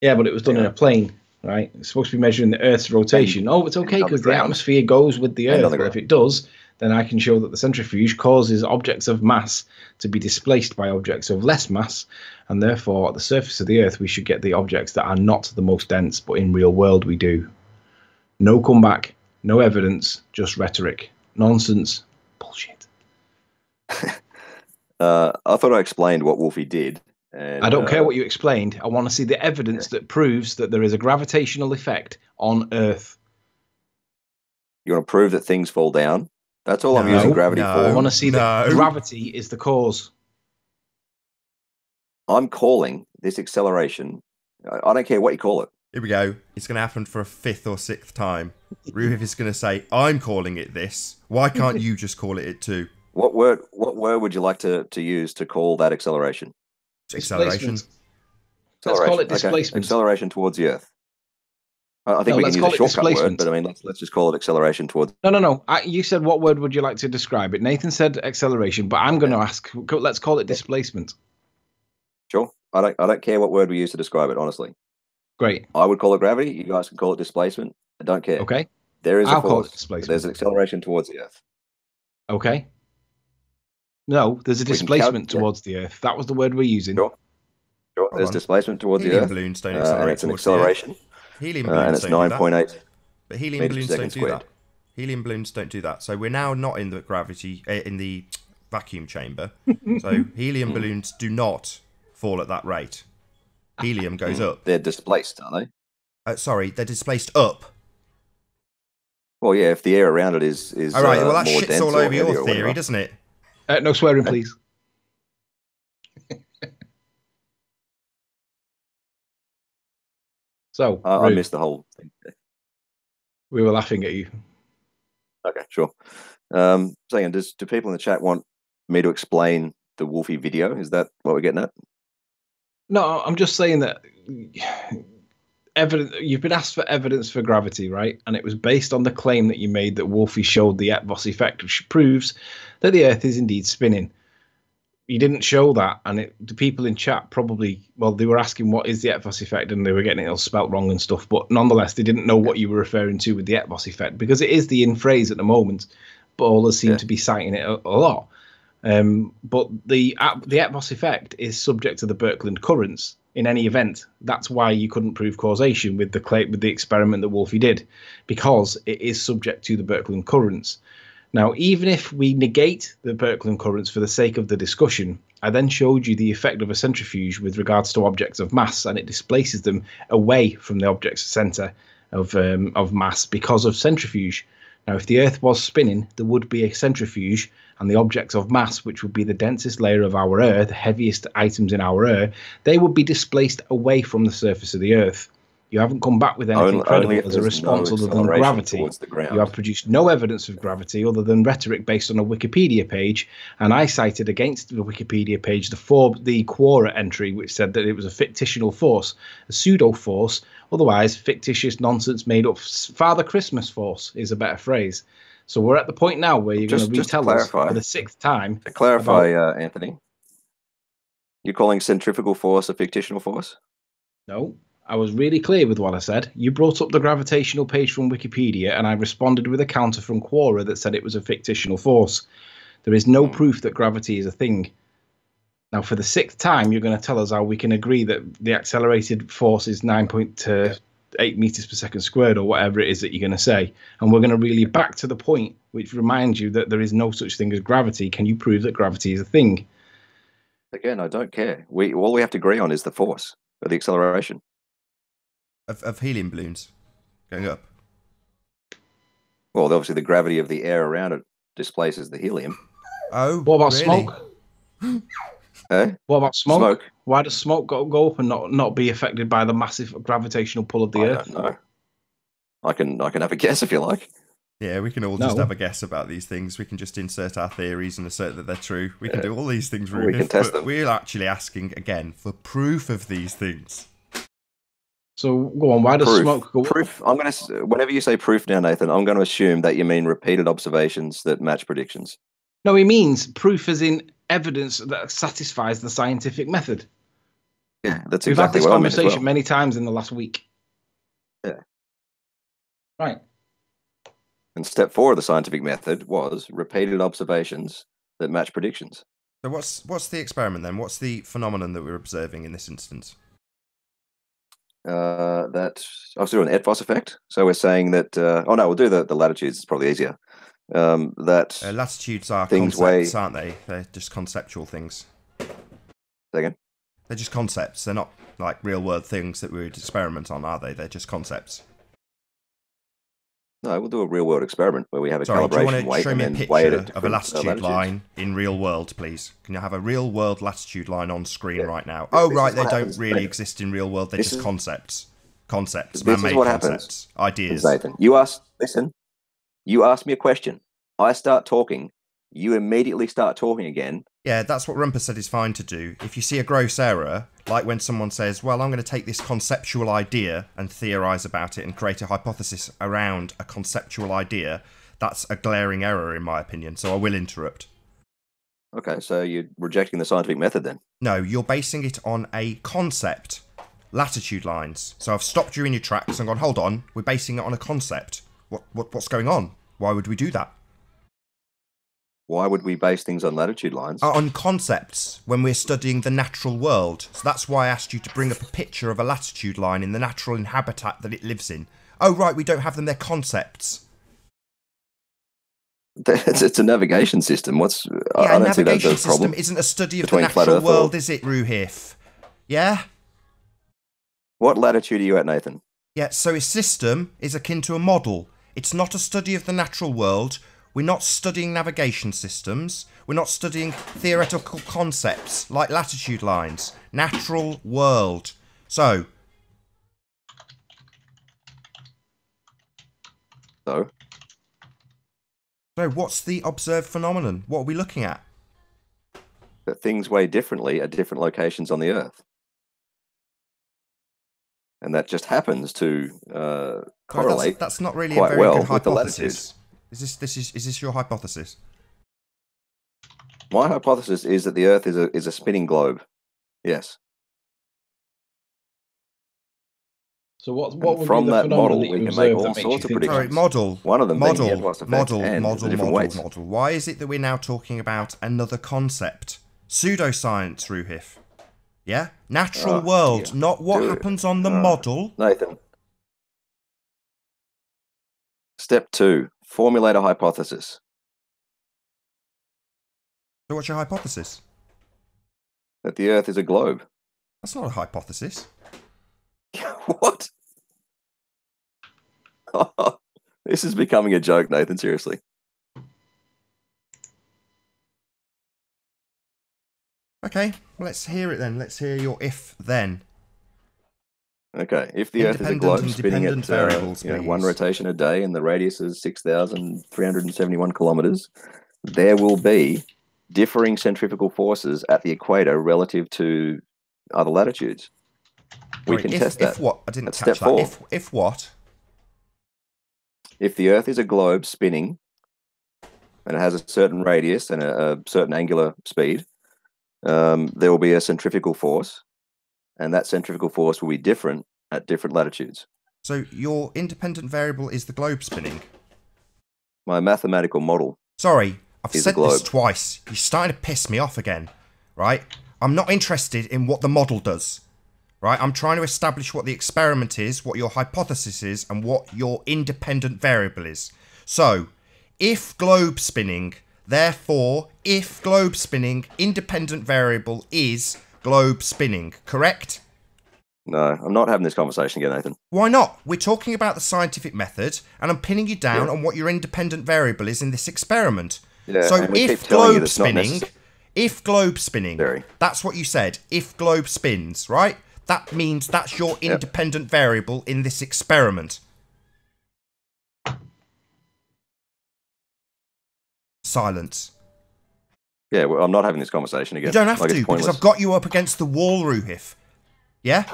Yeah, but it was done in a plane, right? It's supposed to be measuring the Earth's rotation. It's okay because the atmosphere goes with the Earth. But if it does, then I can show that the centrifuge causes objects of mass to be displaced by objects of less mass, and therefore at the surface of the Earth we should get the objects that are not the most dense, but in real world we do. No comeback, no evidence, just rhetoric. Nonsense. Bullshit. I thought I explained what Wolfie did. And, I don't care what you explained. I want to see the evidence that proves that there is a gravitational effect on Earth. You want to prove that things fall down? That's all I'm using gravity for. I want to see that gravity is the cause. I'm calling this acceleration. I don't care what you call it. Here we go. It's going to happen for a 5th or 6th time. Rufus is going to say, I'm calling it this. Why can't you just call it too? What word would you like to use to call that acceleration? Acceleration. Let's call it displacement. Okay. Acceleration towards the Earth. I think we can use a shortcut word, but I mean, let's just call it acceleration towards. No. You said what word would you like to describe it? Nathan said acceleration, but I'm going to ask. Let's call it displacement. Sure. I don't care what word we use to describe it. Honestly. Great. I would call it gravity. You guys can call it displacement. I don't care. Okay. There is I'll a force. Call it displacement. There's an acceleration towards the Earth. Okay. No, there's a displacement towards the Earth. That was the word we're using. Sure. There's displacement towards the Earth. Balloons don't accelerate. And it's an acceleration. Helium balloons and it's 9.8. But helium balloons don't do that. Helium balloons don't do that. So we're now not in the gravity in the vacuum chamber. So helium balloons do not fall at that rate. Helium goes up. They're displaced, aren't they? Sorry, they're displaced up. Well, yeah, if the air around it is all right. Well, that more shits dense all over your theory, theory, doesn't it? No swearing, please. So I missed the whole thing. We were laughing at you. Okay, sure. Saying, do people in the chat want me to explain the Wolfie video? Is that what we're getting at? No, I'm just saying that you've been asked for evidence for gravity, right? And it was based on the claim that you made that Wolfie showed the Eotvos effect, which proves that the Earth is indeed spinning. you didn't show that, and the people in chat probably, well, they were asking what is the Eotvos effect, and they were getting it all spelt wrong and stuff. But nonetheless, they didn't know what you were referring to with the Eotvos effect, because it is the in phrase at the moment. But all seem to be citing it a lot. But the Eotvos effect is subject to the Birkeland currents in any event. That's why you couldn't prove causation with the experiment that Wolfie did, because it is subject to the Birkeland currents. Now, even if we negate the Birkeland currents for the sake of the discussion, I then showed you the effect of a centrifuge with regards to objects of mass, and it displaces them away from the object's centre of mass because of centrifuge. Now, if the Earth was spinning, there would be a centrifuge, and the objects of mass, which would be the densest layer of our Earth, the heaviest items in our Earth, they would be displaced away from the surface of the Earth. You haven't come back with anything credible as a response other than gravity. You have produced no evidence of gravity other than rhetoric based on a Wikipedia page, and I cited against the Wikipedia page the Quora entry, which said that it was a fictitional force, a pseudo force, otherwise fictitious nonsense made up. Father Christmas force is a better phrase. So we're at the point now where you're going to retell us for the 6th time. To clarify, Anthony, you're calling centrifugal force a fictional force? No. I was really clear with what I said. You brought up the gravitational page from Wikipedia, and I responded with a counter from Quora that said it was a fictitional force. There is no proof that gravity is a thing. Now, for the 6th time, you're going to tell us how we can agree that the accelerated force is 9.8 meters per second squared, or whatever it is that you're going to say. And we're going to reel you back to the point, which reminds you that there is no such thing as gravity. Can you prove that gravity is a thing? Again, I don't care. All we have to agree on is the force, or the acceleration. Of helium balloons going up. Well, obviously the gravity of the air around it displaces the helium. Oh, what about really? smoke? What about smoke? Why does smoke go up and not be affected by the massive gravitational pull of the Earth? I don't know. I can have a guess if you like. Yeah, we can all just have a guess about these things. We can just insert our theories and assert that they're true. We can do all these things, we can test them. We're actually asking again for proof of these things. So go on. Why does smoke go? Proof. I'm going to. Whenever you say proof now, Nathan, I'm going to assume that you mean repeated observations that match predictions. No, he means proof as in evidence that satisfies the scientific method. Yeah, that's exactly We've had this what I mean conversation many times in the last week. Yeah. Right. And step 4 of the scientific method was repeated observations that match predictions. So what's the experiment then? What's the phenomenon that we're observing in this instance? That obviously an Eotvos effect. So we're saying that. Oh no, we'll do the latitudes. It's probably easier. That latitudes are things concepts, aren't they? They're just conceptual things. Second. They're just concepts. They're not like real world things that we would experiment on, are they? They're just concepts. No, we'll do a real world experiment where we have a calibration weight show me and a then weigh it picture of a latitude line in real world, please? Can you have a real world latitude line on screen right now? Oh, right, they don't really exist in real world. They're just concepts. Concepts, man-made concepts, ideas. Nathan, listen, you ask me a question. I start talking. You immediately start talking again. Yeah, that's what Rumpus said is fine to do. If you see a gross error, like when someone says, well, I'm going to take this conceptual idea and theorise about it and create a hypothesis around a conceptual idea, that's a glaring error in my opinion, so I will interrupt. Okay, so you're rejecting the scientific method then? No, you're basing it on a concept. Latitude lines. So I've stopped you in your tracks and gone, hold on, we're basing it on a concept. What's going on? Why would we do that? Why would we base things on latitude lines? On concepts, when we're studying the natural world. So that's why I asked you to bring up a picture of a latitude line in the natural habitat that it lives in. Oh, right, we don't have them, they're concepts. It's a navigation system. Yeah, I don't see that's a problem. Isn't a study of the natural world, is it, Ruhif? Yeah? What latitude are you at, Nathan? Yeah, so a system is akin to a model. It's not a study of the natural world. We're not studying navigation systems. We're not studying theoretical concepts like latitude lines. Natural world. So what's the observed phenomenon? What are we looking at? That things weigh differently at different locations on the Earth. And that just happens to correlate. That's not really quite a very well good with the hypothesis. latitudes. Is this your hypothesis? My hypothesis is that the Earth is a spinning globe. Yes. So what And would be from the that phenomenon model, that we you can make observe all that makes you sorts of think that? Sorry, predictions. model. One of them being the model, Eotvos effect model, and model, the different model, weights. model. Why is it that we're now talking about another concept? Pseudoscience, Ruhif. Yeah? Natural world, yeah. not what happens on the model. Nathan. Step 2, formulate a hypothesis. So what's your hypothesis? That the Earth is a globe. That's not a hypothesis. What? This is becoming a joke, Nathan, seriously. Okay, let's hear it then. Let's hear your if then. Okay, if the Earth is a globe spinning at variables, one rotation a day and the radius is 6,371 kilometers, there will be differing centrifugal forces at the equator relative to other latitudes. We can test that. If what? I didn't That's catch step that. 4. If what? If the Earth is a globe spinning and it has a certain radius and a certain angular speed, there will be a centrifugal force, and that centrifugal force will be different at different latitudes. So your independent variable is the globe spinning? My mathematical model. Sorry, I've said this twice. You're starting to piss me off again, right? I'm not interested in what the model does, right? I'm trying to establish what the experiment is, what your hypothesis is, and what your independent variable is. So, if globe spinning, therefore, if globe spinning, independent variable is globe spinning, correct? No, I'm not having this conversation again, Nathan. Why not? We're talking about the scientific method, and I'm pinning you down on what your independent variable is in this experiment. Yeah, so if globe spinning, that's what you said. If globe spins, right? That means that's your independent variable in this experiment. Silence. Yeah, well, I'm not having this conversation again. You don't have to, because I've got you up against the wall, Ruhif. Yeah?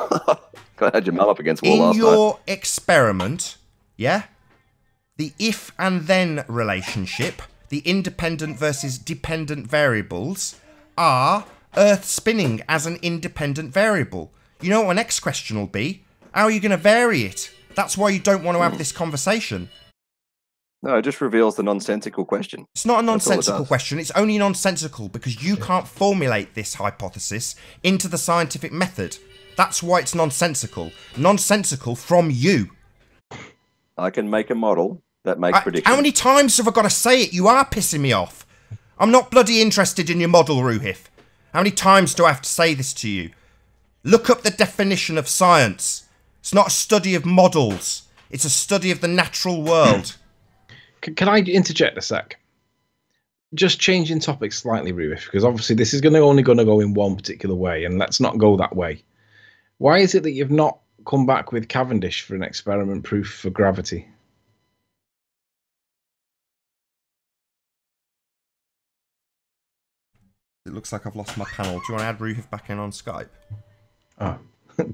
I had your mum up against the wall last night. In your experiment, yeah? The if and then relationship, the independent versus dependent variables, are Earth spinning as an independent variable. You know what my next question will be? How are you going to vary it? That's why you don't want to have this conversation. No, it just reveals the nonsensical question. It's not a nonsensical question. It's only nonsensical because you can't formulate this hypothesis into the scientific method. That's why it's nonsensical. Nonsensical from you. I can make a model that makes predictions. How many times have I got to say it? You are pissing me off. I'm not bloody interested in your model, Ruhif. How many times do I have to say this to you? Look up the definition of science. It's not a study of models. It's a study of the natural world. Can I interject a sec? Just changing topics slightly, Ruhif, because obviously this is only going to go in one particular way, and let's not go that way. Why is it that you've not come back with Cavendish for an experiment proof for gravity? It looks like I've lost my panel. Do you want to add Ruhif back in on Skype? Oh,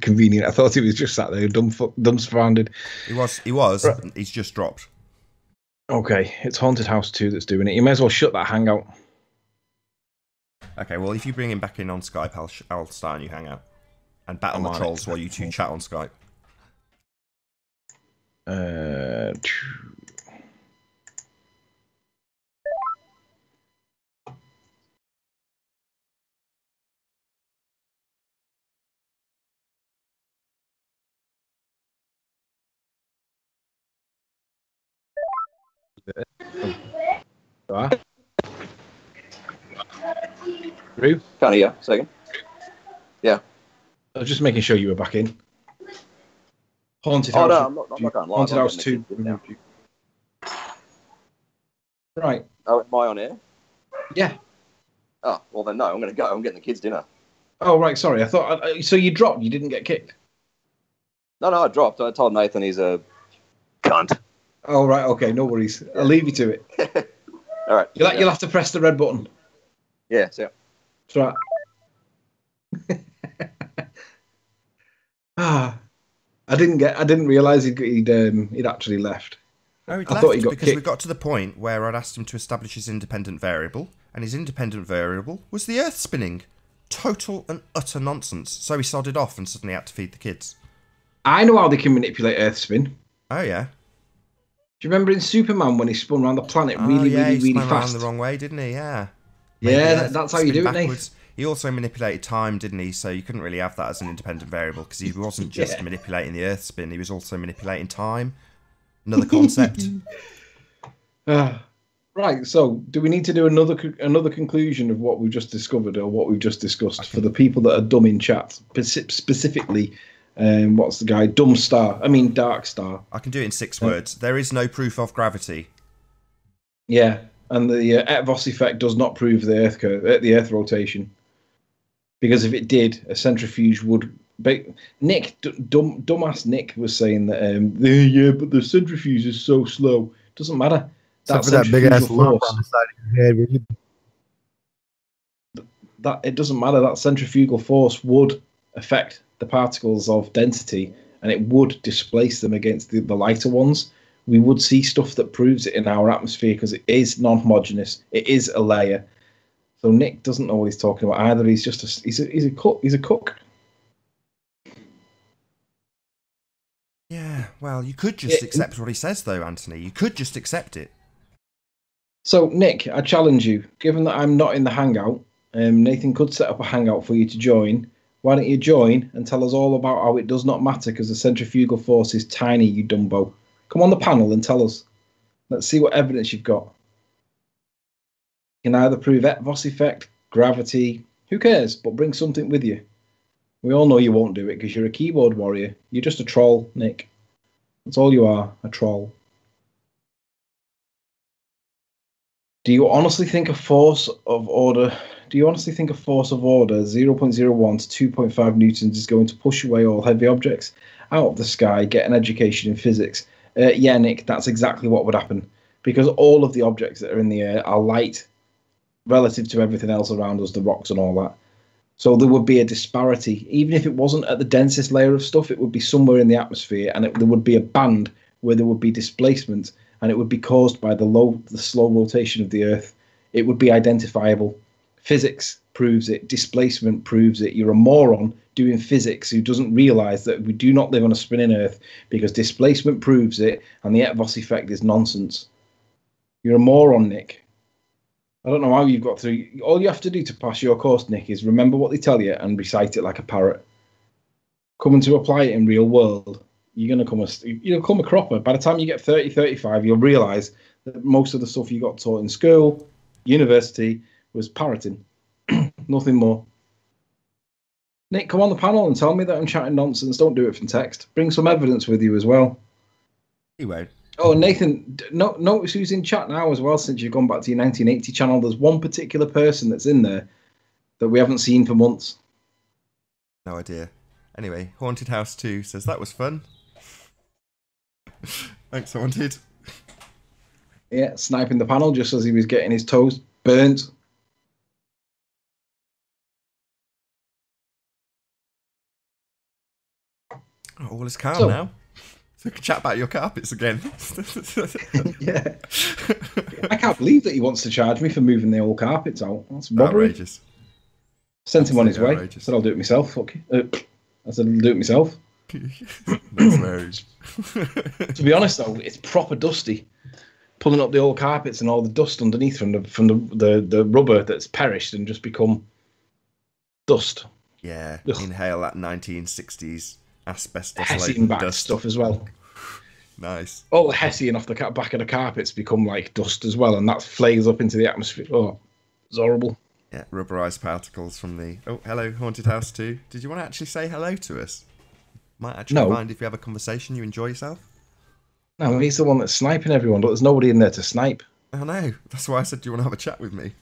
convenient. I thought he was just sat there dumbfounded. He was. Right. He's just dropped. Okay, it's Haunted House 2 that's doing it. You may as well shut that hangout. Okay, well, if you bring him back in on Skype, I'll start a new hangout. And battle the trolls while you two chat on Skype. Roo? Can't hear. Second. Yeah. I was just making sure you were back in. Haunted House. No, I'm not going live. Haunted House 2. Right. Oh, am I on air? Yeah. Oh, well then no, I'm going to go. I'm getting the kids dinner. Oh, right, sorry. I thought... so you dropped, you didn't get kicked? No, I dropped. I told Nathan he's a cunt. Oh, right, okay, no worries. I'll leave you to it. All right. You'll have to press the red button. Yeah, so. That's right. I didn't realise he'd actually left. No, he'd left because we got to the point where I'd asked him to establish his independent variable, and his independent variable was the Earth spinning. Total and utter nonsense. So he sodded off and suddenly had to feed the kids. I know how they can manipulate Earth spin. Oh, yeah. Do you remember in Superman when he spun around the planet really he spun fast? around the wrong way, didn't he? Yeah. Yeah, that's how you do it, Nate. He also manipulated time, didn't he? So you couldn't really have that as an independent variable because he wasn't just manipulating the Earth spin, he was also manipulating time. Another concept. Right, so do we need to do another conclusion of what we've just discovered or what we've just discussed for the people that are dumb in chat, specifically? What's the guy? Dark Star. I can do it in 6 words. There is no proof of gravity. Yeah, and the Eotvos effect does not prove the Earth rotation, because if it did, a centrifuge would. Nick, dumbass Nick was saying that but the centrifuge is so slow. Doesn't matter. That's that big ass lump on the side of your head. That it doesn't matter. That centrifugal force would affect the particles of density, and it would displace them against the lighter ones. We would see stuff that proves it in our atmosphere because it is non-homogeneous. It is a layer. So Nick doesn't know what he's talking about either. He's just he's a cook. He's a cook. Yeah, well, you could just accept what he says, though, Anthony. You could just accept it. So, Nick, I challenge you. Given that I'm not in the Hangout, Nathan could set up a Hangout for you to join. Why don't you join and tell us all about how it does not matter because the centrifugal force is tiny, you dumbo. Come on the panel and tell us. Let's see what evidence you've got. You can either prove Eotvos effect, gravity, who cares, but bring something with you. We all know you won't do it because you're a keyboard warrior. You're just a troll, Nick. That's all you are, a troll. Do you honestly think a force of order 0.01 to 2.5 newtons is going to push away all heavy objects out of the sky, get an education in physics? Yeah, Nick, that's exactly what would happen. Because all of the objects that are in the air are light relative to everything else around us, the rocks and all that. So there would be a disparity. Even if it wasn't at the densest layer of stuff, it would be somewhere in the atmosphere, and there would be a band where there would be displacement, and it would be caused by the slow rotation of the Earth. It would be identifiable. Physics proves it. Displacement proves it. You're a moron doing physics who doesn't realise that we do not live on a spinning Earth because displacement proves it, and the Eotvos effect is nonsense. You're a moron, Nick. I don't know how you've got through. All you have to do to pass your course, Nick, is remember what they tell you and recite it like a parrot. Coming to apply it in real world, you'll come a cropper. By the time you get 30, 35, you'll realise that most of the stuff you got taught in school, university, was parroting. Nothing more. Nick, come on the panel and tell me that I'm chatting nonsense. Don't do it from text. Bring some evidence with you as well. He won't. Oh, Nathan, notice who's in chat now as well since you've gone back to your 1980 channel. There's one particular person that's in there that we haven't seen for months. No idea. Anyway, Haunted House 2 says that was fun. Thanks, Haunted. Yeah, sniping the panel just as he was getting his toes burnt. Oh, all is calm now. So we can chat about your carpets again. Yeah. I can't believe that he wants to charge me for moving the old carpets out. That's robbery. Outrageous. Sent him on his way. Outrageous. Said I'll do it myself. Fuck you. I said I'll do it myself. To be honest though, it's proper dusty. Pulling up the old carpets and all the dust underneath from the rubber that's perished and just become dust. Yeah. Ugh. Inhale that 1960s asbestos Hessian back dust stuff as well. Nice. All the Hessian off the back of the carpets become like dust as well, and that flares up into the atmosphere. Oh, it's horrible. Yeah, rubberized particles from the... Oh, hello, Haunted House 2. Did you want to actually say hello to us? Might actually find if you have a conversation, you enjoy yourself. No, he's the one that's sniping everyone, but there's nobody in there to snipe. I know. That's why I said, do you want to have a chat with me?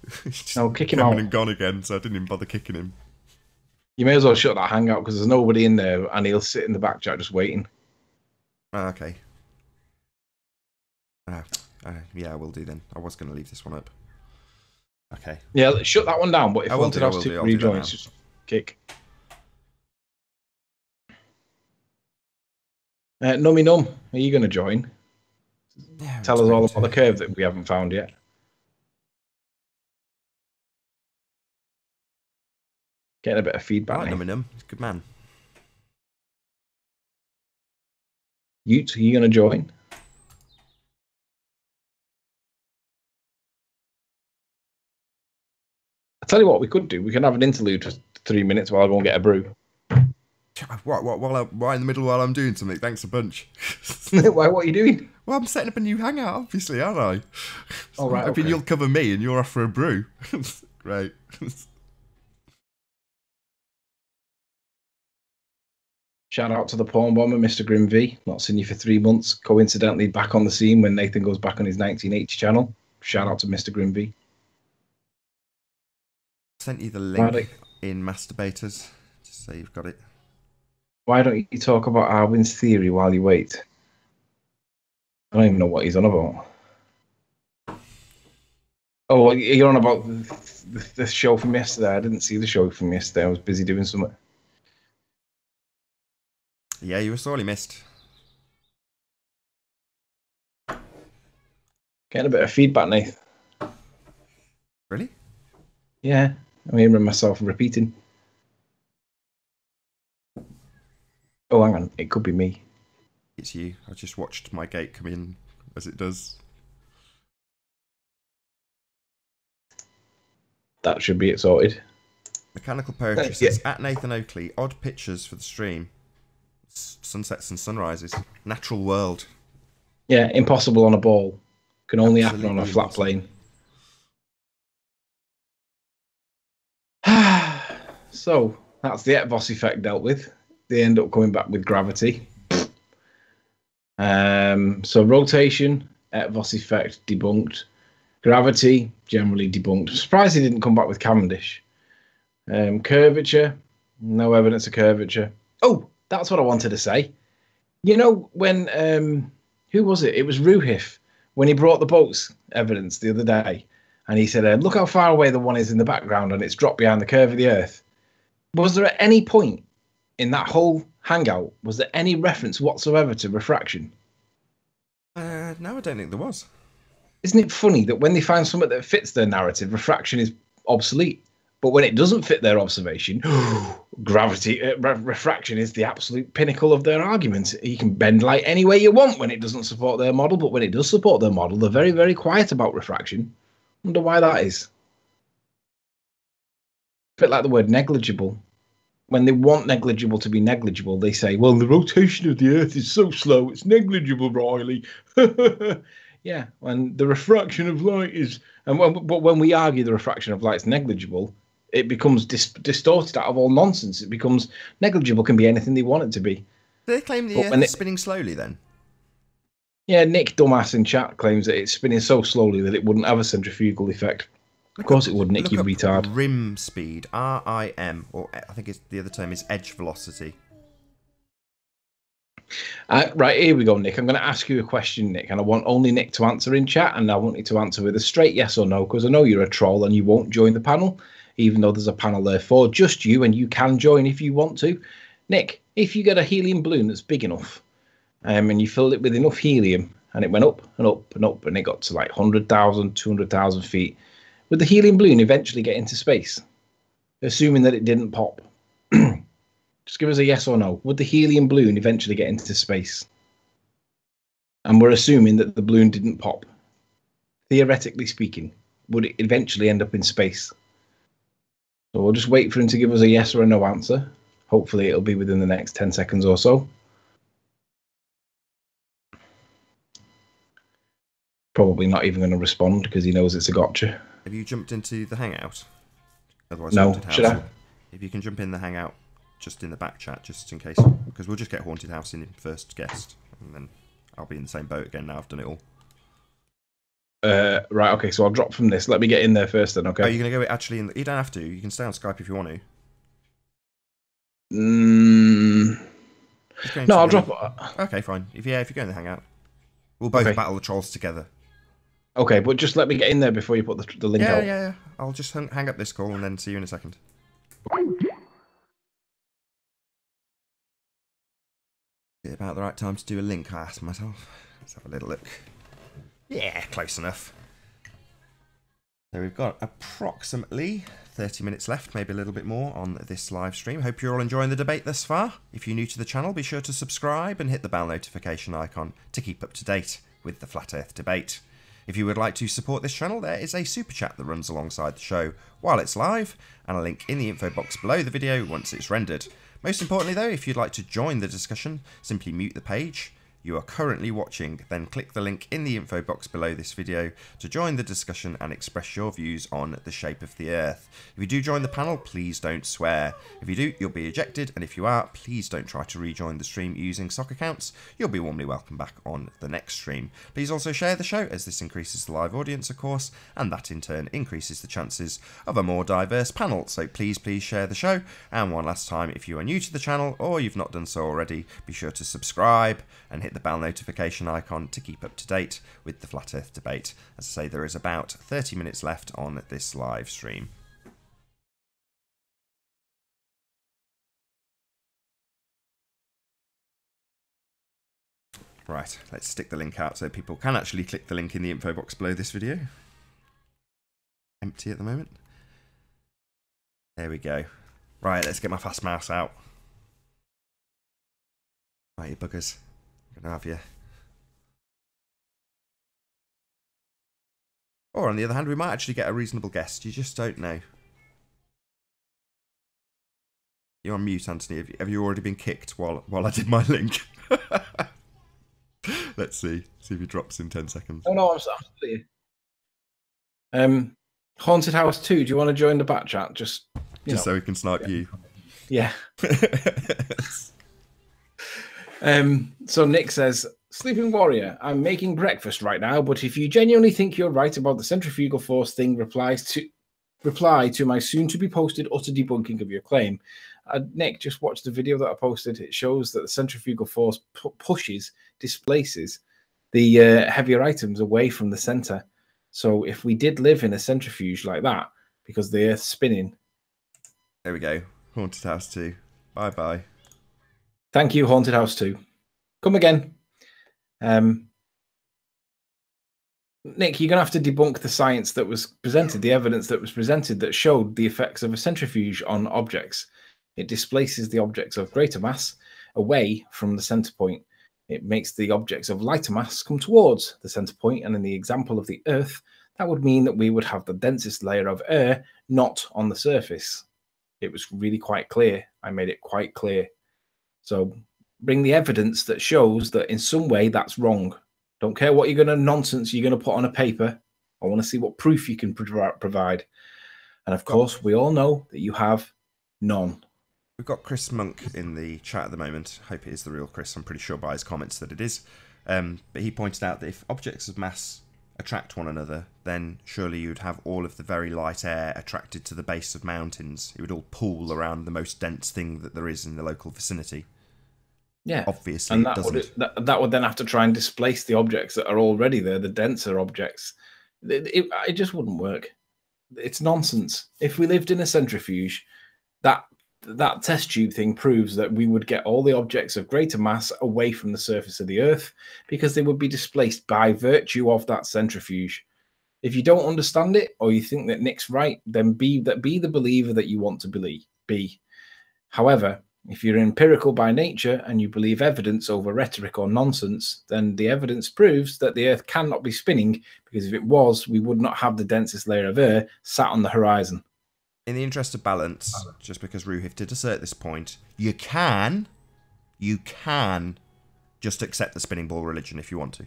No, kick him out. And gone again, so I didn't even bother kicking him. You may as well shut that hangout because there's nobody in there and he'll sit in the back chat just waiting. Oh, okay. Yeah, I will do then. I was going to leave this one up. Okay. Yeah, shut that one down, but if Haunted House 2 rejoins, just kick. Nummy Num, are you going to join? Yeah, Tell us all about the curve that we haven't found yet. Getting a bit of I feedback. like Now. Num. He's a good man. Ute, are you going to join? I tell you what, we could do. We can have an interlude for 3 minutes while I go and get a brew. What? Right in the middle while I'm doing something. Thanks a bunch. Why? What are you doing? Well, I'm setting up a new hangout, obviously, aren't I? Oh, right, I'm hoping okay. you'll cover me and you're off for a brew. Great. Shout out to the porn bomber, Mr. Grim V. Not seen you for 3 months. Coincidentally, back on the scene when Nathan goes back on his 1980 channel. Shout out to Mr. Grim V. Sent you the link in Masturbators, just so you've got it. Why don't you talk about Arwin's theory while you wait? I don't even know what he's on about. Oh, you're on about the show from yesterday. I didn't see the show from yesterday. I was busy doing something. Yeah, you were sorely missed. Getting a bit of feedback, Nath. Really? Yeah, I'm hearing myself repeating. Oh, hang on. It could be me. It's you. I just watched my gate come in as it does. That should be it sorted. Mechanical Poetry says, at Nathan Oakley, odd pictures for the stream. Sunsets and sunrises. Natural world. Yeah, impossible on a ball. Can only happen on a Absolutely flat plane. So, that's the Eotvos effect dealt with. They end up coming back with gravity. So rotation, Eotvos effect debunked. Gravity, generally debunked. Surprised he didn't come back with Cavendish. Curvature, no evidence of curvature. Oh, that's what I wanted to say. You know, when, who was it? It was Ruhif, when he brought the boats evidence the other day. And he said, look how far away the one is in the background and it's dropped behind the curve of the Earth. Was there at any point in that whole hangout, was there any reference whatsoever to refraction? No, I don't think there was. Isn't it funny that when they find something that fits their narrative, refraction is obsolete? But when it doesn't fit their observation, refraction is the absolute pinnacle of their argument. You can bend light any way you want when it doesn't support their model, but when it does support their model, they're very, very quiet about refraction. Wonder why that is. A bit like the word negligible. When they want negligible to be negligible, they say, well, the rotation of the Earth is so slow, it's negligible, Riley. Yeah, when the refraction of light is... But when we argue the refraction of light's negligible, it becomes distorted out of all nonsense. It becomes negligible, can be anything they want it to be. Do they claim the Earth is spinning slowly then? Yeah, Nick Dumbass in chat claims that it's spinning so slowly that it wouldn't have a centrifugal effect. Of course it would, Nick, you retard. Rim speed, RIM, or I think the other term is edge velocity. Right, here we go, Nick. I'm going to ask you a question, Nick, and I want only Nick to answer in chat, and I want you to answer with a straight yes or no, because I know you're a troll and you won't join the panel, even though there's a panel there for just you, and you can join if you want to. Nick, if you get a helium balloon that's big enough, and you filled it with enough helium, and it went up and up and up, and it got to like 100,000, 200,000 feet, would the helium balloon eventually get into space? Assuming that it didn't pop. Just give us a yes or no. Would the helium balloon eventually get into space? And we're assuming that the balloon didn't pop. Theoretically speaking, would it eventually end up in space? So we'll just wait for him to give us a yes or a no answer. Hopefully it'll be within the next 10 seconds or so. Probably not even going to respond because he knows it's a gotcha. Have you jumped into the hangout? Otherwise, no, should I? If you can jump in the hangout, just in the back chat, just in case, because we'll just get Haunted House in first guest, and then I'll be in the same boat again now I've done it all. Right, okay, so I'll drop from this. Let me get in there first then, okay? Are you going to go actually in? You don't have to. You can stay on Skype if you want to. No, I'll drop. Okay, fine. If you go in the hangout, we'll both battle the trolls together. Okay, but just let me get in there before you put the link out. Yeah. I'll just hang up this call and then see you in a second. Is it about the right time to do a link, I asked myself. Let's have a little look. Yeah, close enough. So we've got approximately 30 minutes left, maybe a little bit more on this live stream. Hope you're all enjoying the debate thus far. If you're new to the channel, be sure to subscribe and hit the bell notification icon to keep up to date with the Flat Earth debate. If you would like to support this channel, there is a super chat that runs alongside the show while it's live, and a link in the info box below the video once it's rendered. Most importantly though, if you'd like to join the discussion, simply mute the page you are currently watching, then click the link in the info box below this video to join the discussion and express your views on the shape of the Earth. If you do join the panel, please don't swear. If you do, you'll be ejected, and if you are, please don't try to rejoin the stream using sock accounts. You'll be warmly welcome back on the next stream. Please also share the show, as this increases the live audience, of course, and that in turn increases the chances of a more diverse panel. So please share the show. And one last time, if you are new to the channel or you've not done so already, be sure to subscribe and hit the bell notification icon to keep up to date with the Flat Earth debate. As I say, there is about 30 minutes left on this live stream. Right, let's stick the link out so people can actually click the link in the info box below this video. Empty at the moment. There we go. Right, let's get my fast mouse out. Right, you buggers. I'm gonna have you. Or on the other hand, we might actually get a reasonable guest. You just don't know. You're on mute, Anthony. Have you already been kicked while I did my link? Let's see. See if he drops in 10 seconds. Oh no, I'm still here. Haunted House 2, do you want to join the back chat? Just so we can snipe you. Yeah. So Nick says, Sleeping Warrior, I'm making breakfast right now, but if you genuinely think you're right about the centrifugal force thing, reply to my soon-to-be posted utter debunking of your claim. Nick, just watch the video that I posted. It shows that the centrifugal force displaces the heavier items away from the center. So if we did live in a centrifuge like that, because the Earth's spinning. There we go. Haunted House 2. Bye-bye. Thank you, Haunted House 2. Come again. Nick, you're going to have to debunk the science that was presented, the evidence that was presented that showed the effects of a centrifuge on objects. It displaces the objects of greater mass away from the center point. It makes the objects of lighter mass come towards the center point, and in the example of the Earth, that would mean that we would have the densest layer of air not on the surface. It was really quite clear. I made it quite clear. So bring the evidence that shows that in some way that's wrong. Don't care what nonsense you're going to put on a paper. I want to see what proof you can provide. And of course, we all know that you have none. We've got Chris Monk in the chat at the moment. Hope it is the real Chris. I'm pretty sure by his comments that it is. But he pointed out that if objects of mass attract one another, then surely you'd have all of the very light air attracted to the base of mountains. It would all pool around the most dense thing that there is in the local vicinity. Yeah, obviously, and that would then have to try and displace the objects that are already there, the denser objects. It just wouldn't work. It's nonsense. If we lived in a centrifuge, that test tube thing proves that we would get all the objects of greater mass away from the surface of the Earth because they would be displaced by virtue of that centrifuge. If you don't understand it, or you think that Nick's right, then be the believer that you want to be. However, if you're empirical by nature and you believe evidence over rhetoric or nonsense, then the evidence proves that the Earth cannot be spinning, because if it was, we would not have the densest layer of air sat on the horizon. In the interest of balance, just because Ruhif did assert this point, you can just accept the spinning ball religion if you want to.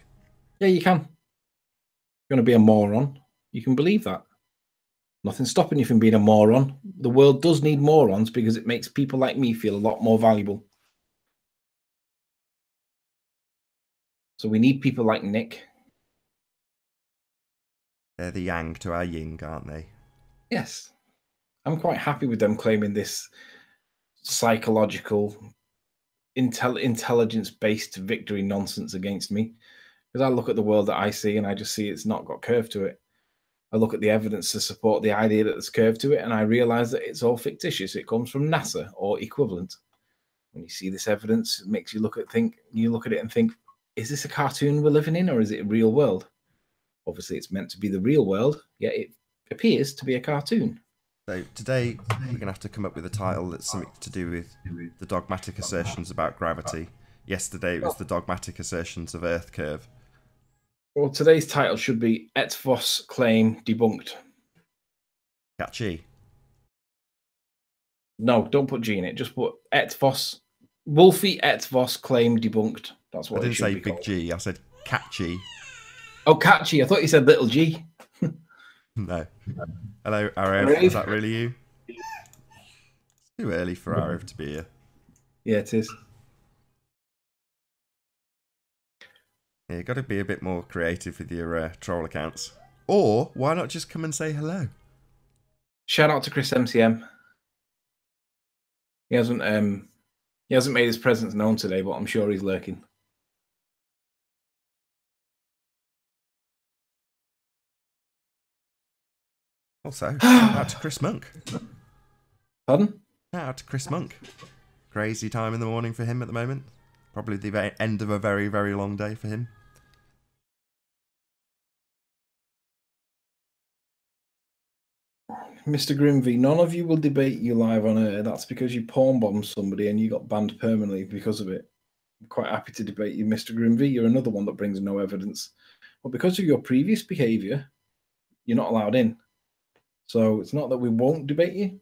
Yeah, you can. You're going to be a moron. You can believe that. Nothing's stopping you from being a moron. The world does need morons because it makes people like me feel a lot more valuable. So we need people like Nick. They're the yang to our yin, aren't they? Yes. I'm quite happy with them claiming this psychological, intelligence-based victory nonsense against me. Because I look at the world that I see and I just see it's not got curve to it. I look at the evidence to support the idea that there's curve to it, and I realize that it's all fictitious. It comes from NASA or equivalent. When you see this evidence, it makes you look at it and think, is this a cartoon we're living in, or is it a real world? Obviously, it's meant to be the real world, yet it appears to be a cartoon. So today we're going to have to come up with a title that's something to do with the dogmatic assertions about gravity. Yesterday it was the dogmatic assertions of Earth curve. Well, today's title should be Eotvos claim debunked. Catchy. No, don't put G in it. Just put Eotvos. Wolfie Eotvos claim debunked. That's what I didn't it should say be big called. G, I said catchy. Oh, catchy. I thought you said little G. No. Hello, Arav. Is that really you? It's too early for Arav to be here. Yeah, it is. Yeah, you've got to be a bit more creative with your troll accounts. Or why not just come and say hello? Shout out to Chris MCM. He hasn't made his presence known today, but I'm sure he's lurking. Also, shout out to Chris Monk. Pardon? Shout out to Chris Monk. Crazy time in the morning for him at the moment. Probably the end of a very, very long day for him. Mr. Grimvy, none of you will debate you live on air. That's because you porn bombed somebody and you got banned permanently because of it. I'm quite happy to debate you, Mr. Grimvy. You're another one that brings no evidence. But because of your previous behaviour, you're not allowed in. So it's not that we won't debate you,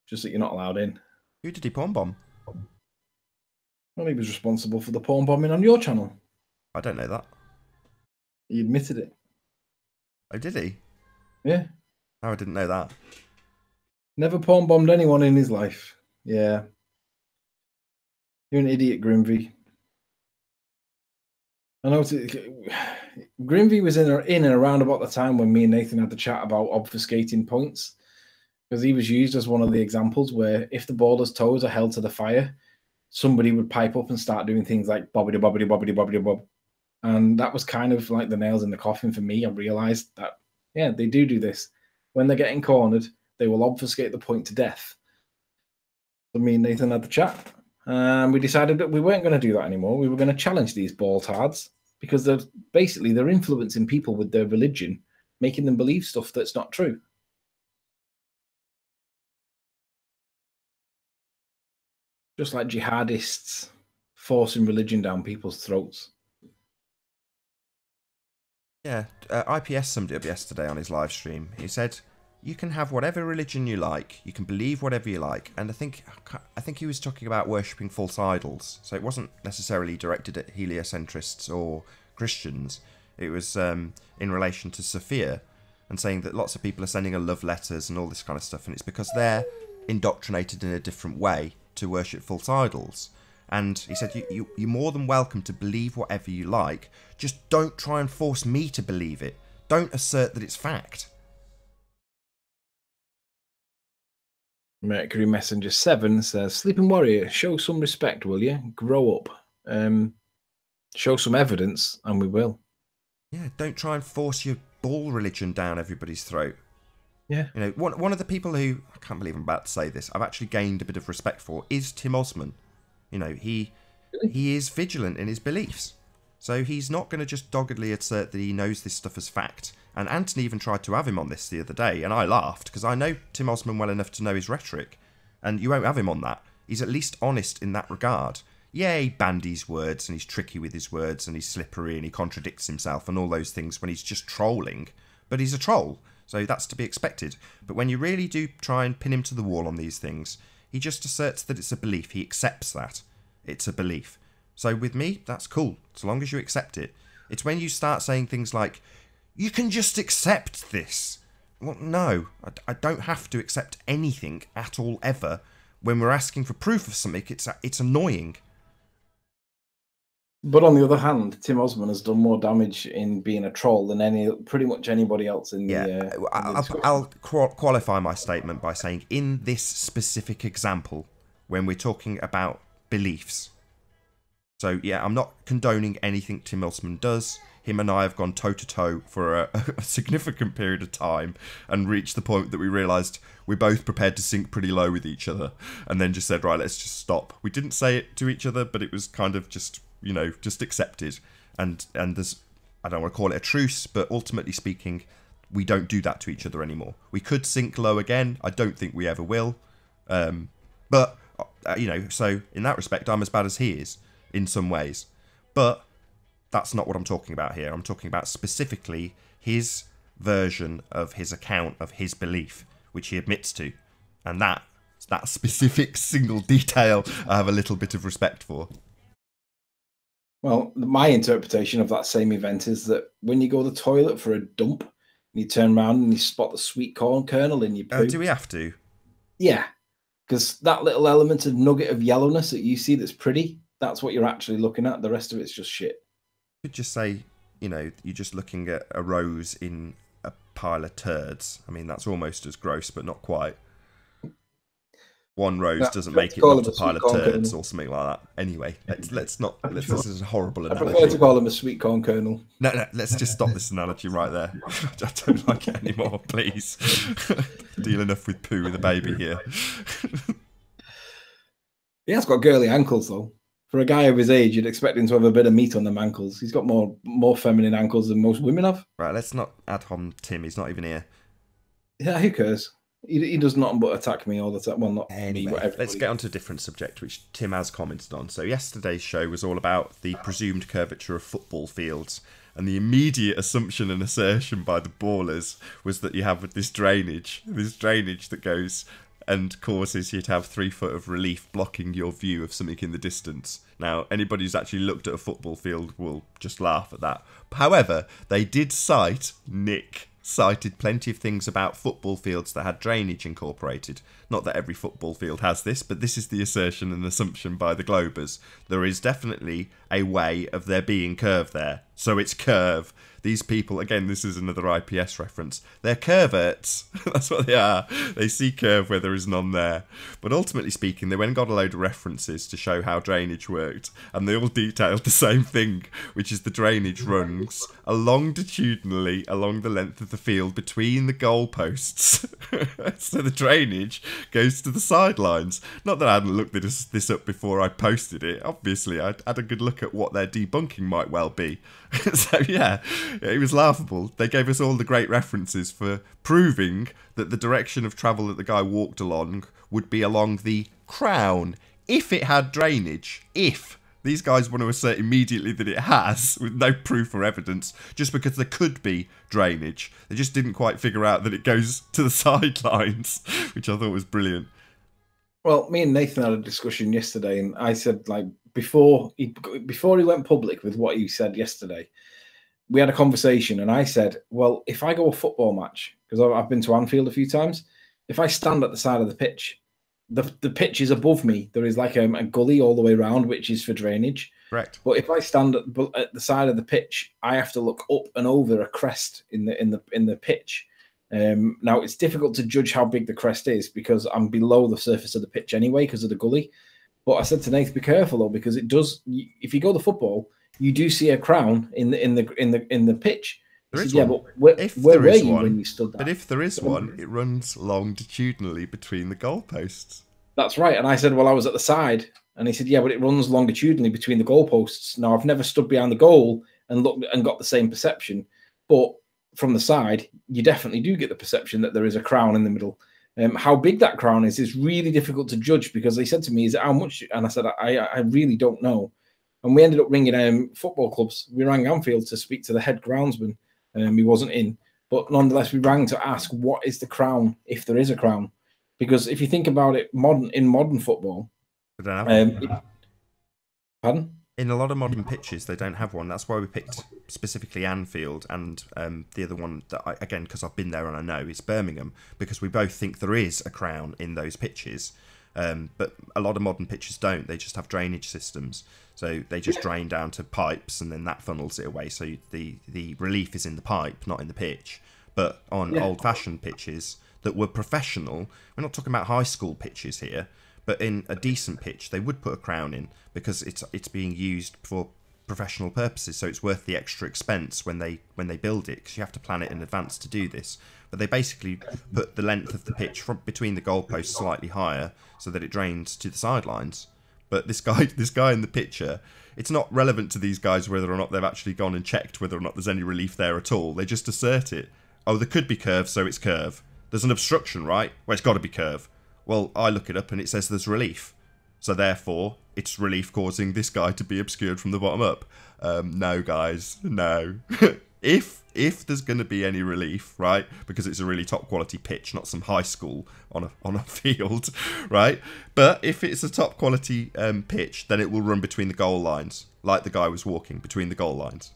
just that you're not allowed in. Who did he porn bomb? Well, he was responsible for the porn bombing on your channel. I don't know that. He admitted it. Oh, did he? Yeah. Oh, I didn't know that. Never porn bombed anyone in his life. Yeah. You're an idiot, Grimvy. I know Grimvy was in and around about the time when me and Nathan had the chat about obfuscating points, because he was used as one of the examples where if the baller's toes are held to the fire, somebody would pipe up and start doing things like bobbity bobbity bobbity bobbity bob. And that was kind of like the nails in the coffin for me. I realized that, yeah, they do this. When they're getting cornered, they will obfuscate the point to death. So me and Nathan had the chat, and we decided that we weren't going to do that anymore. We were going to challenge these ball-tards, because they're influencing people with their religion, making them believe stuff that's not true. Just like jihadists forcing religion down people's throats. Yeah, IPS summed it up yesterday on his live stream. He said, you can have whatever religion you like, you can believe whatever you like, and I think he was talking about worshipping false idols, so it wasn't necessarily directed at heliocentrists or Christians. It was in relation to Sophia, and saying that lots of people are sending her love letters and all this kind of stuff, and it's because they're indoctrinated in a different way to worship false idols. And he said, you're more than welcome to believe whatever you like, just don't try and force me to believe it. Don't assert that it's fact. Mercury Messenger 7 says, Sleeping Warrior, show some respect, will you? Grow up. Show some evidence, and we will. Yeah, don't try and force your ball religion down everybody's throat. Yeah. You know, one of the people who, I can't believe I'm about to say this, I've actually gained a bit of respect for, is Tim Osman. You know, he is vigilant in his beliefs. So he's not going to just doggedly assert that he knows this stuff as fact. And Anthony even tried to have him on this the other day, and I laughed, because I know Tim Osman well enough to know his rhetoric. And you won't have him on that. He's at least honest in that regard. Yeah, he bandies words, and he's tricky with his words, and he's slippery, and he contradicts himself, and all those things when he's just trolling. But he's a troll, so that's to be expected. But when you really do try and pin him to the wall on these things, he just asserts that it's a belief. He accepts that. It's a belief. So with me, that's cool, so long as you accept it. It's when you start saying things like, you can just accept this. Well, no, I don't have to accept anything at all ever. When we're asking for proof of something, it's annoying. But on the other hand, Tim Osman has done more damage in being a troll than pretty much anybody else in the... I'll qualify my statement by saying, in this specific example, when we're talking about beliefs. So, yeah, I'm not condoning anything Tim Osman does. Him and I have gone toe-to-toe for a significant period of time and reached the point that we realised we're both prepared to sink pretty low with each other, and then just said, right, let's just stop. We didn't say it to each other, but it was kind of just, you know, just accepted. And there's, I don't want to call it a truce, but ultimately speaking, we don't do that to each other anymore. We could sink low again. I don't think we ever will. But, you know, so in that respect, I'm as bad as he is in some ways. But that's not what I'm talking about here. I'm talking about specifically his version of his account of his belief, which he admits to. And that specific single detail I have a little bit of respect for. Well, my interpretation of that same event is that when you go to the toilet for a dump, and you turn around and you spot the sweet corn kernel in your poo. Do we have to? Yeah, because that little element of nugget of yellowness that you see that's pretty, that's what you're actually looking at. The rest of it's just shit. You could just say, you know, you're just looking at a rose in a pile of turds. I mean, that's almost as gross, but not quite. One rose doesn't make it not a pile of turds or something like that. Anyway, let's not. This is a horrible analogy. I prefer to call them a sweet corn kernel. No, let's just stop this analogy right there. I don't like it anymore, please. Deal enough with poo with a baby here. He has got girly ankles, though. For a guy of his age, you'd expect him to have a bit of meat on them ankles. He's got more feminine ankles than most women have. Right, let's not ad hom Tim. He's not even here. Yeah, who cares? He does nothing but attack me all the time. Well, not anyway, me, but let's get on to a different subject, which Tim has commented on. So yesterday's show was all about the presumed curvature of football fields, and the immediate assumption and assertion by the ballers was that you have this drainage that goes and causes you to have 3 foot of relief blocking your view of something in the distance. Now, anybody who's actually looked at a football field will just laugh at that. However, they did cite Nick cited plenty of things about football fields that had drainage incorporated. Not that every football field has this, but this is the assertion and assumption by the Globers. There is definitely a way of there being curve there. So it's curve. These people, again, this is another IPS reference. They're curverts. That's what they are. They see curve where there is none there. But ultimately speaking, they went and got a load of references to show how drainage worked. And they all detailed the same thing, which is the drainage runs longitudinally along the length of the field between the goalposts. So the drainage goes to the sidelines. Not that I hadn't looked this up before I posted it. Obviously, I'd had a good look at what their debunking might well be. So yeah, it was laughable. They gave us all the great references for proving that the direction of travel that the guy walked along would be along the crown if it had drainage. If these guys want to assert immediately that it has, with no proof or evidence, just because there could be drainage. They just didn't quite figure out that it goes to the sidelines, which I thought was brilliant. Well, me and Nathan had a discussion yesterday, and I said, like, before he went public with what he said yesterday, we had a conversation, and I said, well, if I go a football match, because I've been to Anfield a few times, if I stand at the side of the pitch, the pitch is above me. There is like a gully all the way around, which is for drainage. Correct. But if I stand at the side of the pitch, I have to look up and over a crest in the pitch. Now it's difficult to judge how big the crest is because I'm below the surface of the pitch anyway because of the gully. But I said to Nathan, be careful though, because it does. If you go to football, you do see a crown in the pitch. There is one. But where were you when you stood there? But if there is one, it runs longitudinally between the goalposts. That's right. And I said, well, I was at the side, and he said, yeah, but it runs longitudinally between the goalposts. Now I've never stood behind the goal and looked and got the same perception, but from the side, you definitely do get the perception that there is a crown in the middle. How big that crown is really difficult to judge because they said to me, is it how much? And I said, I really don't know. And we ended up ringing football clubs. We rang Anfield to speak to the head groundsman. He wasn't in. But nonetheless, we rang to ask, what is the crown, if there is a crown? Because if you think about it, in modern football... Pardon? In a lot of modern pitches, they don't have one. That's why we picked specifically Anfield and the other one that, again, because I've been there and I know, is Birmingham, because we both think there is a crown in those pitches. But a lot of modern pitches don't. They just have drainage systems. So they just drain down to pipes and then that funnels it away. So the relief is in the pipe, not in the pitch. But on old-fashioned pitches that were professional, we're not talking about high school pitches here, but in a decent pitch, they would put a crown in because it's being used for professional purposes. So it's worth the extra expense when they build it because you have to plan it in advance to do this. But they basically put the length of the pitch from between the goalposts slightly higher so that it drains to the sidelines. But this guy in the picture, it's not relevant to these guys whether or not they've actually gone and checked whether or not there's any relief there at all. They just assert it. oh, there could be curve, so it's curve. There's an obstruction, right? Well, it's got to be curve. Well, I look it up and it says there's relief. So therefore, it's relief causing this guy to be obscured from the bottom up. No, guys, no. If there's going to be any relief, right, because it's a really top quality pitch, not some high school on a field, right? But if it's a top quality pitch, then it will run between the goal lines, like the guy was walking between the goal lines.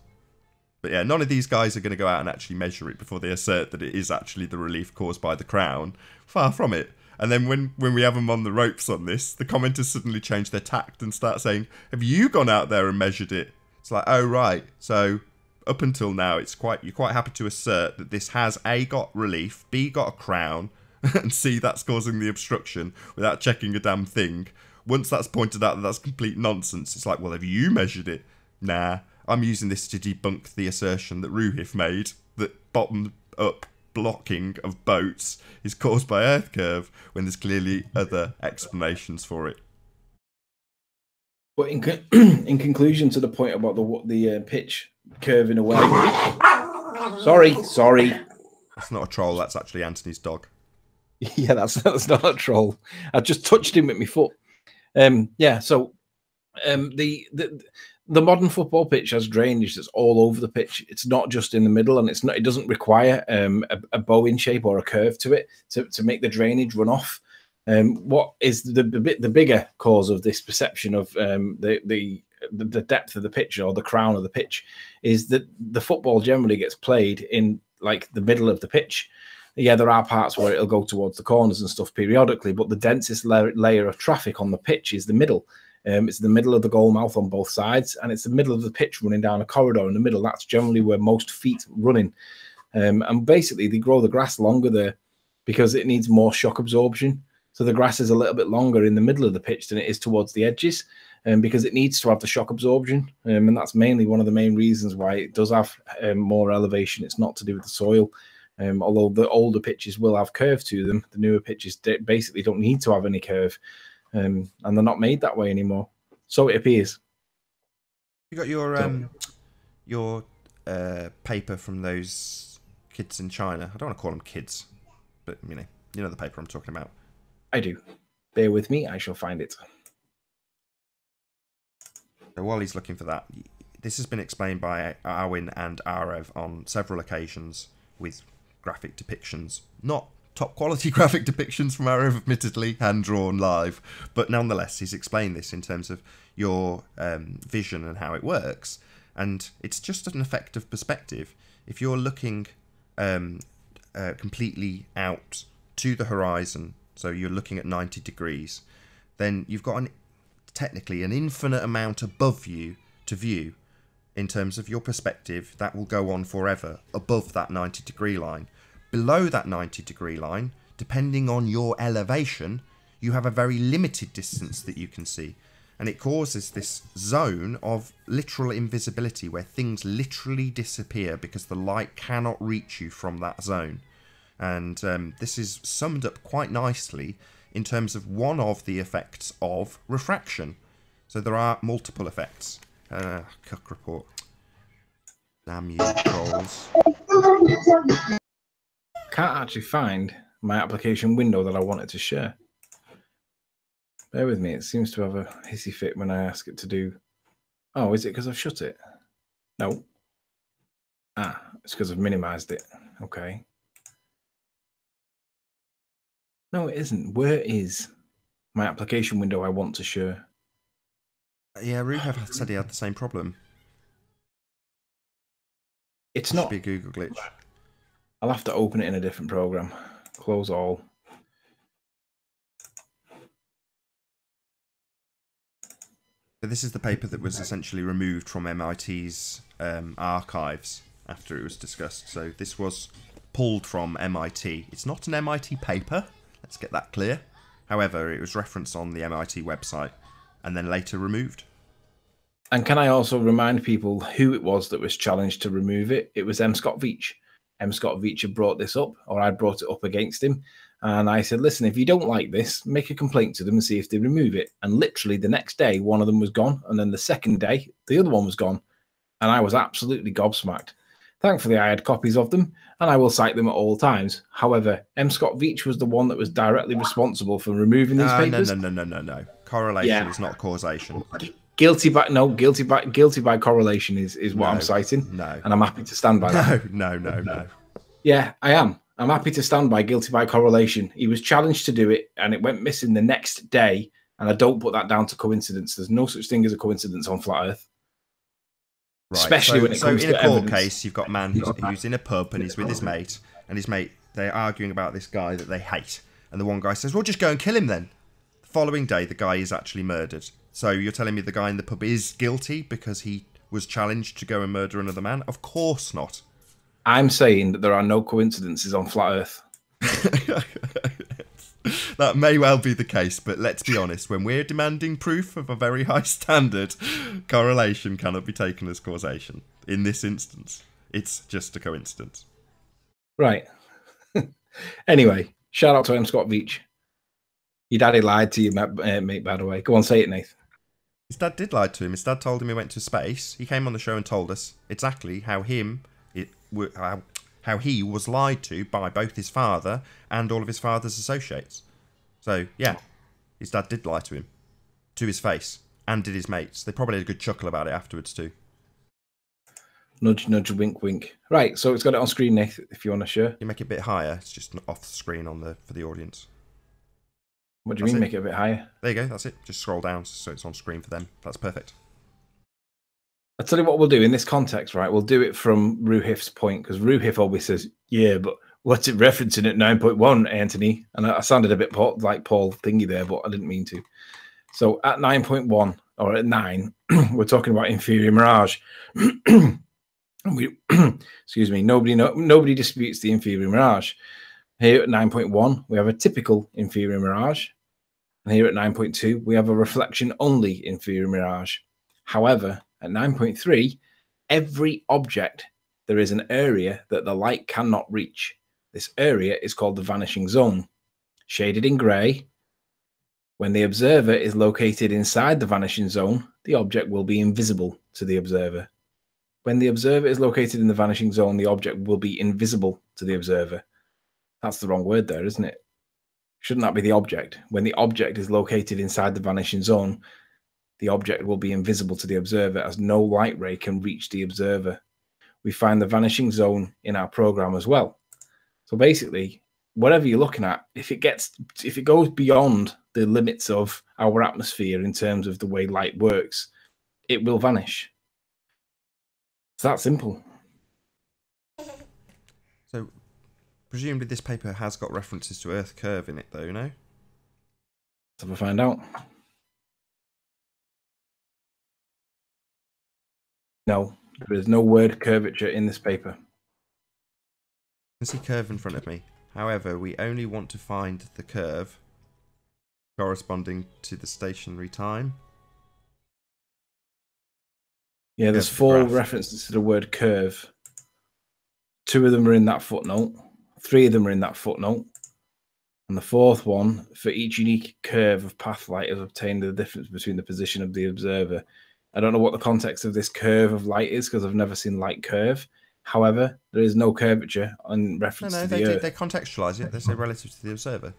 But yeah, none of these guys are going to go out and actually measure it before they assert that it is actually the relief caused by the crown. Far from it. And then when we have them on the ropes on this, the commenters suddenly change their tact and start saying, have you gone out there and measured it? It's like, oh, right. So up until now, you're quite happy to assert that this has A, got relief, B, got a crown, and C, that's causing the obstruction without checking a damn thing. Once that's pointed out that that's complete nonsense, it's like, well, have you measured it? Nah. I'm using this to debunk the assertion that Ruhif made that bottom-up blocking of boats is caused by earth curve when there's clearly other explanations for it. But in conclusion to the point about the pitch curving away. Sorry. That's not a troll. That's actually Anthony's dog. Yeah, that's not a troll. I just touched him with my foot. The modern football pitch has drainage that's all over the pitch. It's not just in the middle, and it doesn't require a bow in shape or a curve to it to make the drainage run off. What is the bigger cause of this perception of the depth of the pitch or the crown of the pitch is that the football generally gets played in like the middle of the pitch. Yeah, there are parts where it'll go towards the corners and stuff periodically, but the densest layer of traffic on the pitch is the middle. It's the middle of the goal mouth on both sides, and it's the middle of the pitch running down a corridor in the middle. That's generally where most feet running. And basically, they grow the grass longer there because it needs more shock absorption. So the grass is a little bit longer in the middle of the pitch than it is towards the edges, because it needs to have the shock absorption. And that's mainly one of the main reasons why it does have more elevation. It's not to do with the soil. Although the older pitches will have curve to them, the newer pitches basically don't need to have any curve. And they're not made that way anymore, so it appears. You got your paper from those kids in China. I don't want to call them kids, but you know the paper I'm talking about. I do. Bear with me, I shall find it. So while he's looking for that, this has been explained by Arwin and Arev on several occasions with graphic depictions, not top quality graphic depictions from Arrow, admittedly, hand-drawn live, but nonetheless, he's explained this in terms of your vision and how it works, and it's just an effect of perspective. If you're looking completely out to the horizon, so you're looking at 90 degrees, then you've got technically an infinite amount above you to view in terms of your perspective that will go on forever above that 90 degree line. Below that 90 degree line, depending on your elevation, you have a very limited distance that you can see. And it causes this zone of literal invisibility where things literally disappear because the light cannot reach you from that zone. And this is summed up quite nicely in terms of one of the effects of refraction. So there are multiple effects. Cook report. Damn you, trolls. Can't actually find my application window that I wanted to share. Bear with me, it seems to have a hissy fit when I ask it to do. Oh, is it because I've shut it? No. It's because I've minimized it. Okay. No, it isn't. Where is my application window I want to share? Yeah, Ruhaf said he had the same problem. It's not. Should be a Google glitch. I'll have to open it in a different program. Close all. So this is the paper that was essentially removed from MIT's archives after it was discussed. So this was pulled from MIT. It's not an MIT paper. Let's get that clear. However, it was referenced on the MIT website and then later removed. And can I also remind people who it was that was challenged to remove it? It was M. Scott Veach. M. Scott Veach had brought this up, or I brought it up against him. And I said, listen, if you don't like this, make a complaint to them and see if they remove it. And literally the next day, one of them was gone. And then the second day, the other one was gone. And I was absolutely gobsmacked. Thankfully, I had copies of them, and I will cite them at all times. However, M. Scott Veitch was the one that was directly responsible for removing these papers. No. Correlation is not causation. Guilty by correlation is what I'm citing. No. And I'm happy to stand by that. No. Yeah, I am. I'm happy to stand by guilty by correlation. He was challenged to do it, and it went missing the next day. And I don't put that down to coincidence. There's no such thing as a coincidence on flat Earth. Right. Especially when it comes to in a court evidence. case, you've got a man who's in a pub and he's with his mate, and his mate, they're arguing about this guy that they hate. And the one guy says, well, just go and kill him then. The following day, the guy is actually murdered. So you're telling me the guy in the pub is guilty because he was challenged to go and murder another man? Of course not. I'm saying that there are no coincidences on flat Earth. That may well be the case, but let's be honest, when we're demanding proof of a very high standard, correlation cannot be taken as causation. In this instance, it's just a coincidence. Right. Anyway, shout out to M. Scott Veitch. Your daddy lied to you, mate, by the way. Go on, say it, Nathan. His dad did lie to him. His dad told him he went to space. He came on the show and told us exactly how he was lied to by both his father and all of his father's associates. So, yeah, his dad did lie to him, to his face, and did his mates. They probably had a good chuckle about it afterwards too. Nudge, nudge, wink, wink. Right, so it's got it on screen, Nick, if you want to share. You make it a bit higher. It's just off the screen for the audience. What do you mean, make it a bit higher? There you go, that's it. Just scroll down so it's on screen for them. That's perfect. I'll tell you what we'll do in this context, right? We'll do it from Ruhif's point, because Ruhif always says, yeah, but what's it referencing at 9.1, Anthony? And I sounded a bit like Paul Thingy there, but I didn't mean to. So at 9.1, or at 9, we're talking about inferior mirage. Excuse me, nobody disputes the inferior mirage. Here at 9.1, we have a typical inferior mirage. And here at 9.2, we have a reflection-only inferior mirage. However, at 9.3, every object, there is an area that the light cannot reach. This area is called the vanishing zone, shaded in grey. When the observer is located inside the vanishing zone, the object will be invisible to the observer. When the observer is located in the vanishing zone, the object will be invisible to the observer. That's the wrong word there, isn't it? Shouldn't that be the object? When the object is located inside the vanishing zone, the object will be invisible to the observer as no light ray can reach the observer. We find the vanishing zone in our program as well. So basically, whatever you're looking at, if it goes beyond the limits of our atmosphere in terms of the way light works, it will vanish. It's that simple. So, presumably this paper has got references to Earth curve in it, though, no? Let's have a find out. No, there is no word curvature in this paper. I see curve in front of me. However, we only want to find the curve corresponding to the stationary time. Yeah, there's 4 references to the word curve. 2 of them are in that footnote. 3 of them are in that footnote. And the 4th one, for each unique curve of path light, is obtained the difference between the position of the observer. I don't know what the context of this curve of light is because I've never seen light curve. However, there is no curvature on reference to the Earth. They contextualise it. They say relative to the observer.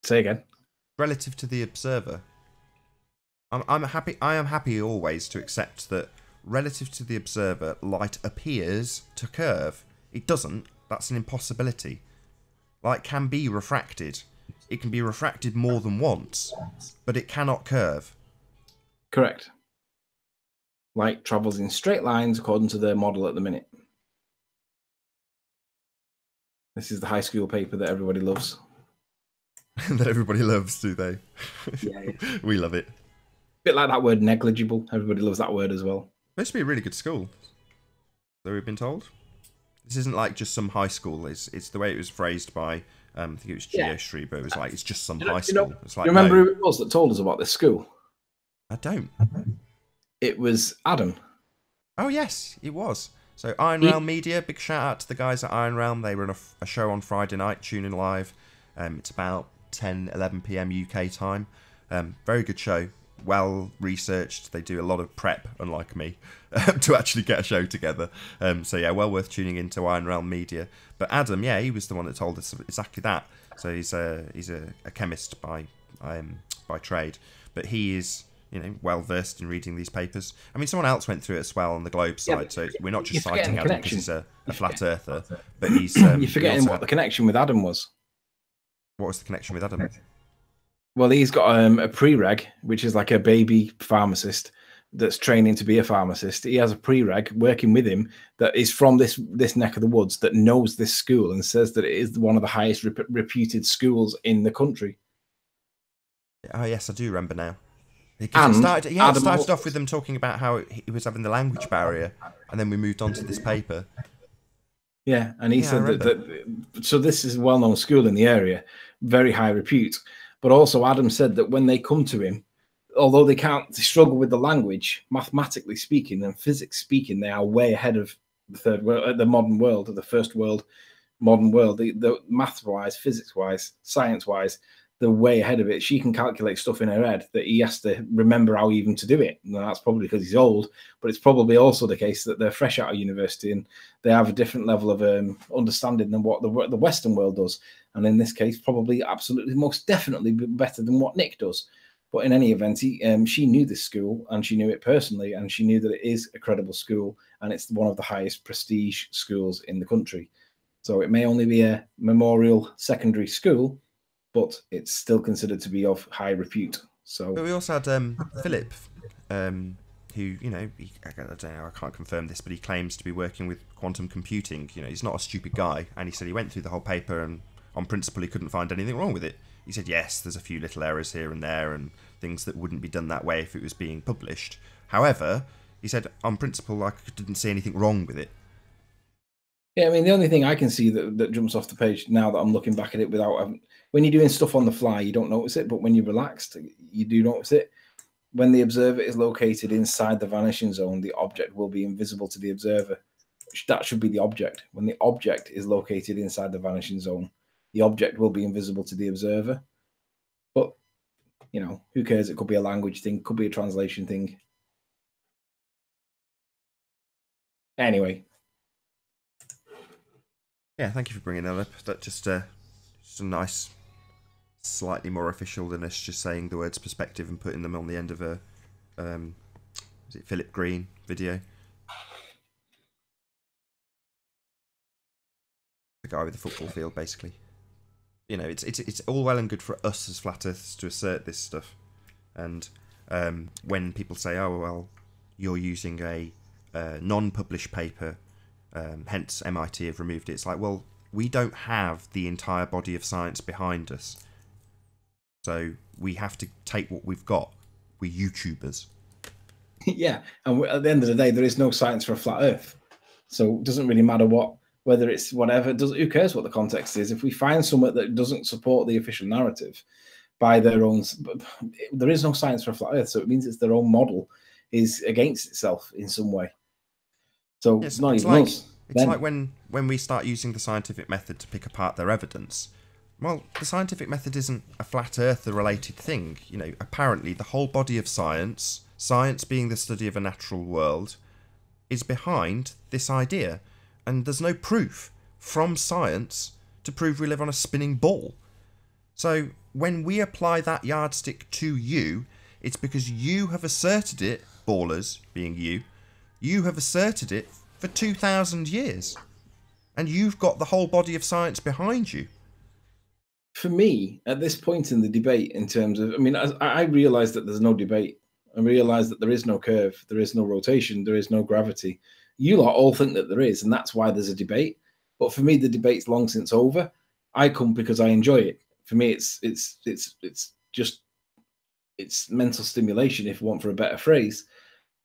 Say again. Relative to the observer. I am happy always to accept that relative to the observer, light appears to curve. It doesn't. That's an impossibility. Light can be refracted. It can be refracted more than once, but it cannot curve. Correct. Light travels in straight lines according to their model at the minute. This is the high school paper that everybody loves. That everybody loves, do they? Yeah. We love it. Bit like that word negligible. Everybody loves that word as well. Supposed to be a really good school, so we've been told. This isn't like just some high school. It's the way it was phrased by, I think it was Geostreet, but it was like, it's just some high school. It's like, you remember who it was that told us about this school? I don't. It was Adam. Oh, yes, it was. So Iron Realm Media, big shout out to the guys at Iron Realm. They run a show on Friday night, tune in live. It's about 10, 11 p.m. UK time. Very good show. well researched. They do a lot of prep, unlike me, to actually get a show together. So yeah, well worth tuning into Iron Realm Media. But Adam, yeah, he was the one that told us exactly that. So he's a chemist by trade, but he is, you know, well versed in reading these papers. I mean, someone else went through it as well on the Globe side, so we're not just citing Adam because he's a flat earther, but he's. You're forgetting what the connection with Adam was. What was the connection with Adam? Well, he's got a pre-reg, which is like a baby pharmacist that's training to be a pharmacist. He has a pre-reg working with him that is from this neck of the woods that knows this school and says that it is one of the highest reputed schools in the country. Oh yes, I do remember now. It started off with them talking about how he was having the language barrier, and then we moved on to this paper. Yeah, and he said that. So this is a well-known school in the area, very high repute. But also, Adam said that when they come to him, although they struggle with the language, mathematically speaking and physics speaking, they are way ahead of the third world, the modern world, or the first world, modern world. The math-wise, physics-wise, science-wise, they're way ahead of it. She can calculate stuff in her head that he has to remember how even to do it. And that's probably because he's old, but it's probably also the case that they're fresh out of university and they have a different level of understanding than what the Western world does. And in this case, probably absolutely, most definitely better than what Nick does. But in any event, she knew this school and she knew it personally, and she knew that it is a credible school and it's one of the highest prestige schools in the country. So it may only be a memorial secondary school, but it's still considered to be of high repute. So, but we also had Philip, who, you know, I don't know, I can't confirm this, but he claims to be working with quantum computing. You know, he's not a stupid guy, and he said he went through the whole paper and on principle he couldn't find anything wrong with it. He said, yes, there's a few little errors here and there and things that wouldn't be done that way if it was being published. However, he said, on principle, I didn't see anything wrong with it. Yeah, I mean, the only thing I can see that jumps off the page now that I'm looking back at it without when you're doing stuff on the fly, you don't notice it, but when you're relaxed, you do notice it. When the observer is located inside the vanishing zone, the object will be invisible to the observer. That should be the object. When the object is located inside the vanishing zone, the object will be invisible to the observer. But, you know, who cares? It could be a language thing, could be a translation thing. Anyway. Yeah, thank you for bringing that up. That's just a nice, slightly more official than us just saying the words perspective and putting them on the end of a, is it Philip Green video? The guy with the football field, basically. You know, it's all well and good for us as flat earthers to assert this stuff, and when people say, "Oh well, you're using a non-published paper, hence MIT have removed it," it's like, well, we don't have the entire body of science behind us, so we have to take what we've got. We're YouTubers. Yeah, and at the end of the day, there is no science for a flat Earth, so it doesn't really matter whether it's whatever. Who cares what the context is? If we find somewhere that doesn't support the official narrative by their own, there is no science for a flat Earth, so it means it's their own model is against itself in some way. So yes, it's not even us. It's like when we start using the scientific method to pick apart their evidence. Well, the scientific method isn't a flat earther related thing. You know, apparently the whole body of science being the study of a natural world, is behind this idea. And there's no proof from science to prove we live on a spinning ball. So when we apply that yardstick to you, it's because you have asserted it, ballers being you have asserted it for 2,000 years. And you've got the whole body of science behind you. For me, at this point in the debate, in terms of, I mean, I realise that there's no debate. I realise that there is no curve, there is no rotation, there is no gravity. You lot all think that there is, and that's why there's a debate. But for me, the debate's long since over. I come because I enjoy it. For me, it's mental stimulation, if you want for a better phrase.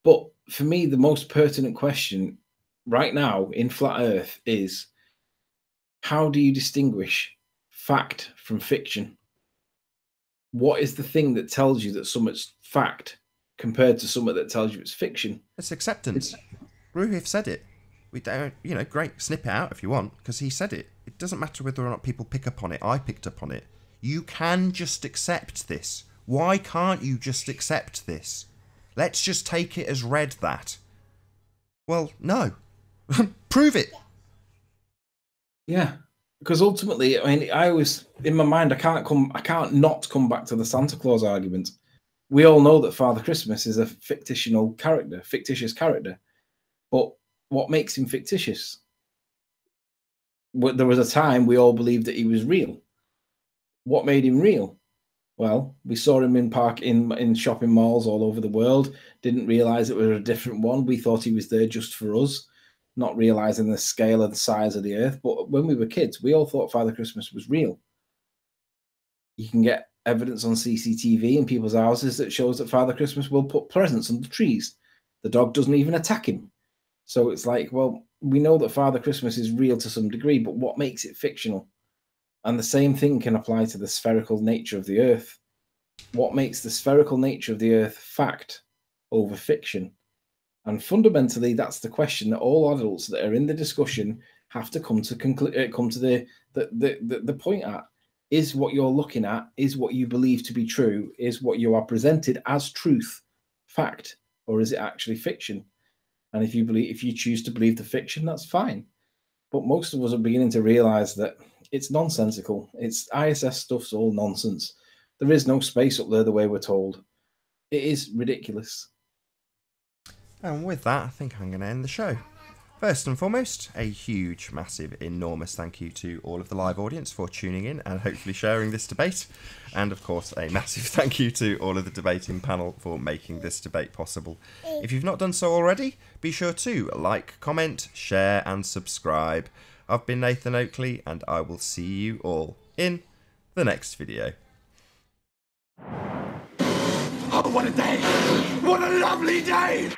But for me, the most pertinent question right now in flat Earth is, how do you distinguish fact from fiction? What is the thing that tells you that something's fact compared to something that tells you it's fiction? It's acceptance. Ruhif said it. We don't, you know, great, snip it out if you want, because he said it. It doesn't matter whether or not people pick up on it. I picked up on it. You can just accept this. Why can't you just accept this? Let's just take it as read that. Well, no. Prove it. Yeah, because ultimately, I mean, I always, in my mind, I can't not come back to the Santa Claus argument. We all know that Father Christmas is a fictitious character, but what makes him fictitious? There was a time we all believed that he was real. What made him real? Well, we saw him in shopping malls all over the world, didn't realize it was a different one. We thought he was there just for us, not realizing the scale of the size of the earth. But when we were kids, we all thought Father Christmas was real. You can get evidence on CCTV in people's houses that shows that Father Christmas will put presents under trees. The dog doesn't even attack him. So it's like, well, we know that Father Christmas is real to some degree, but what makes it fictional? And the same thing can apply to the spherical nature of the earth. What makes the spherical nature of the earth fact over fiction? And fundamentally, that's the question that all adults that are in the discussion have to come to the point at. Is what you're looking at, is what you believe to be true, is what you are presented as truth, fact, or is it actually fiction? And if you choose to believe the fiction, that's fine. But most of us are beginning to realize that it's nonsensical. It's ISS stuff's all nonsense. There is no space up there the way we're told. It is ridiculous. And with that, I think I'm going to end the show. First and foremost, a huge, massive, enormous thank you to all of the live audience for tuning in and hopefully sharing this debate. And of course, a massive thank you to all of the debating panel for making this debate possible. If you've not done so already, be sure to like, comment, share and subscribe. I've been Nathan Oakley and I will see you all in the next video. Oh, what a day! What a lovely day!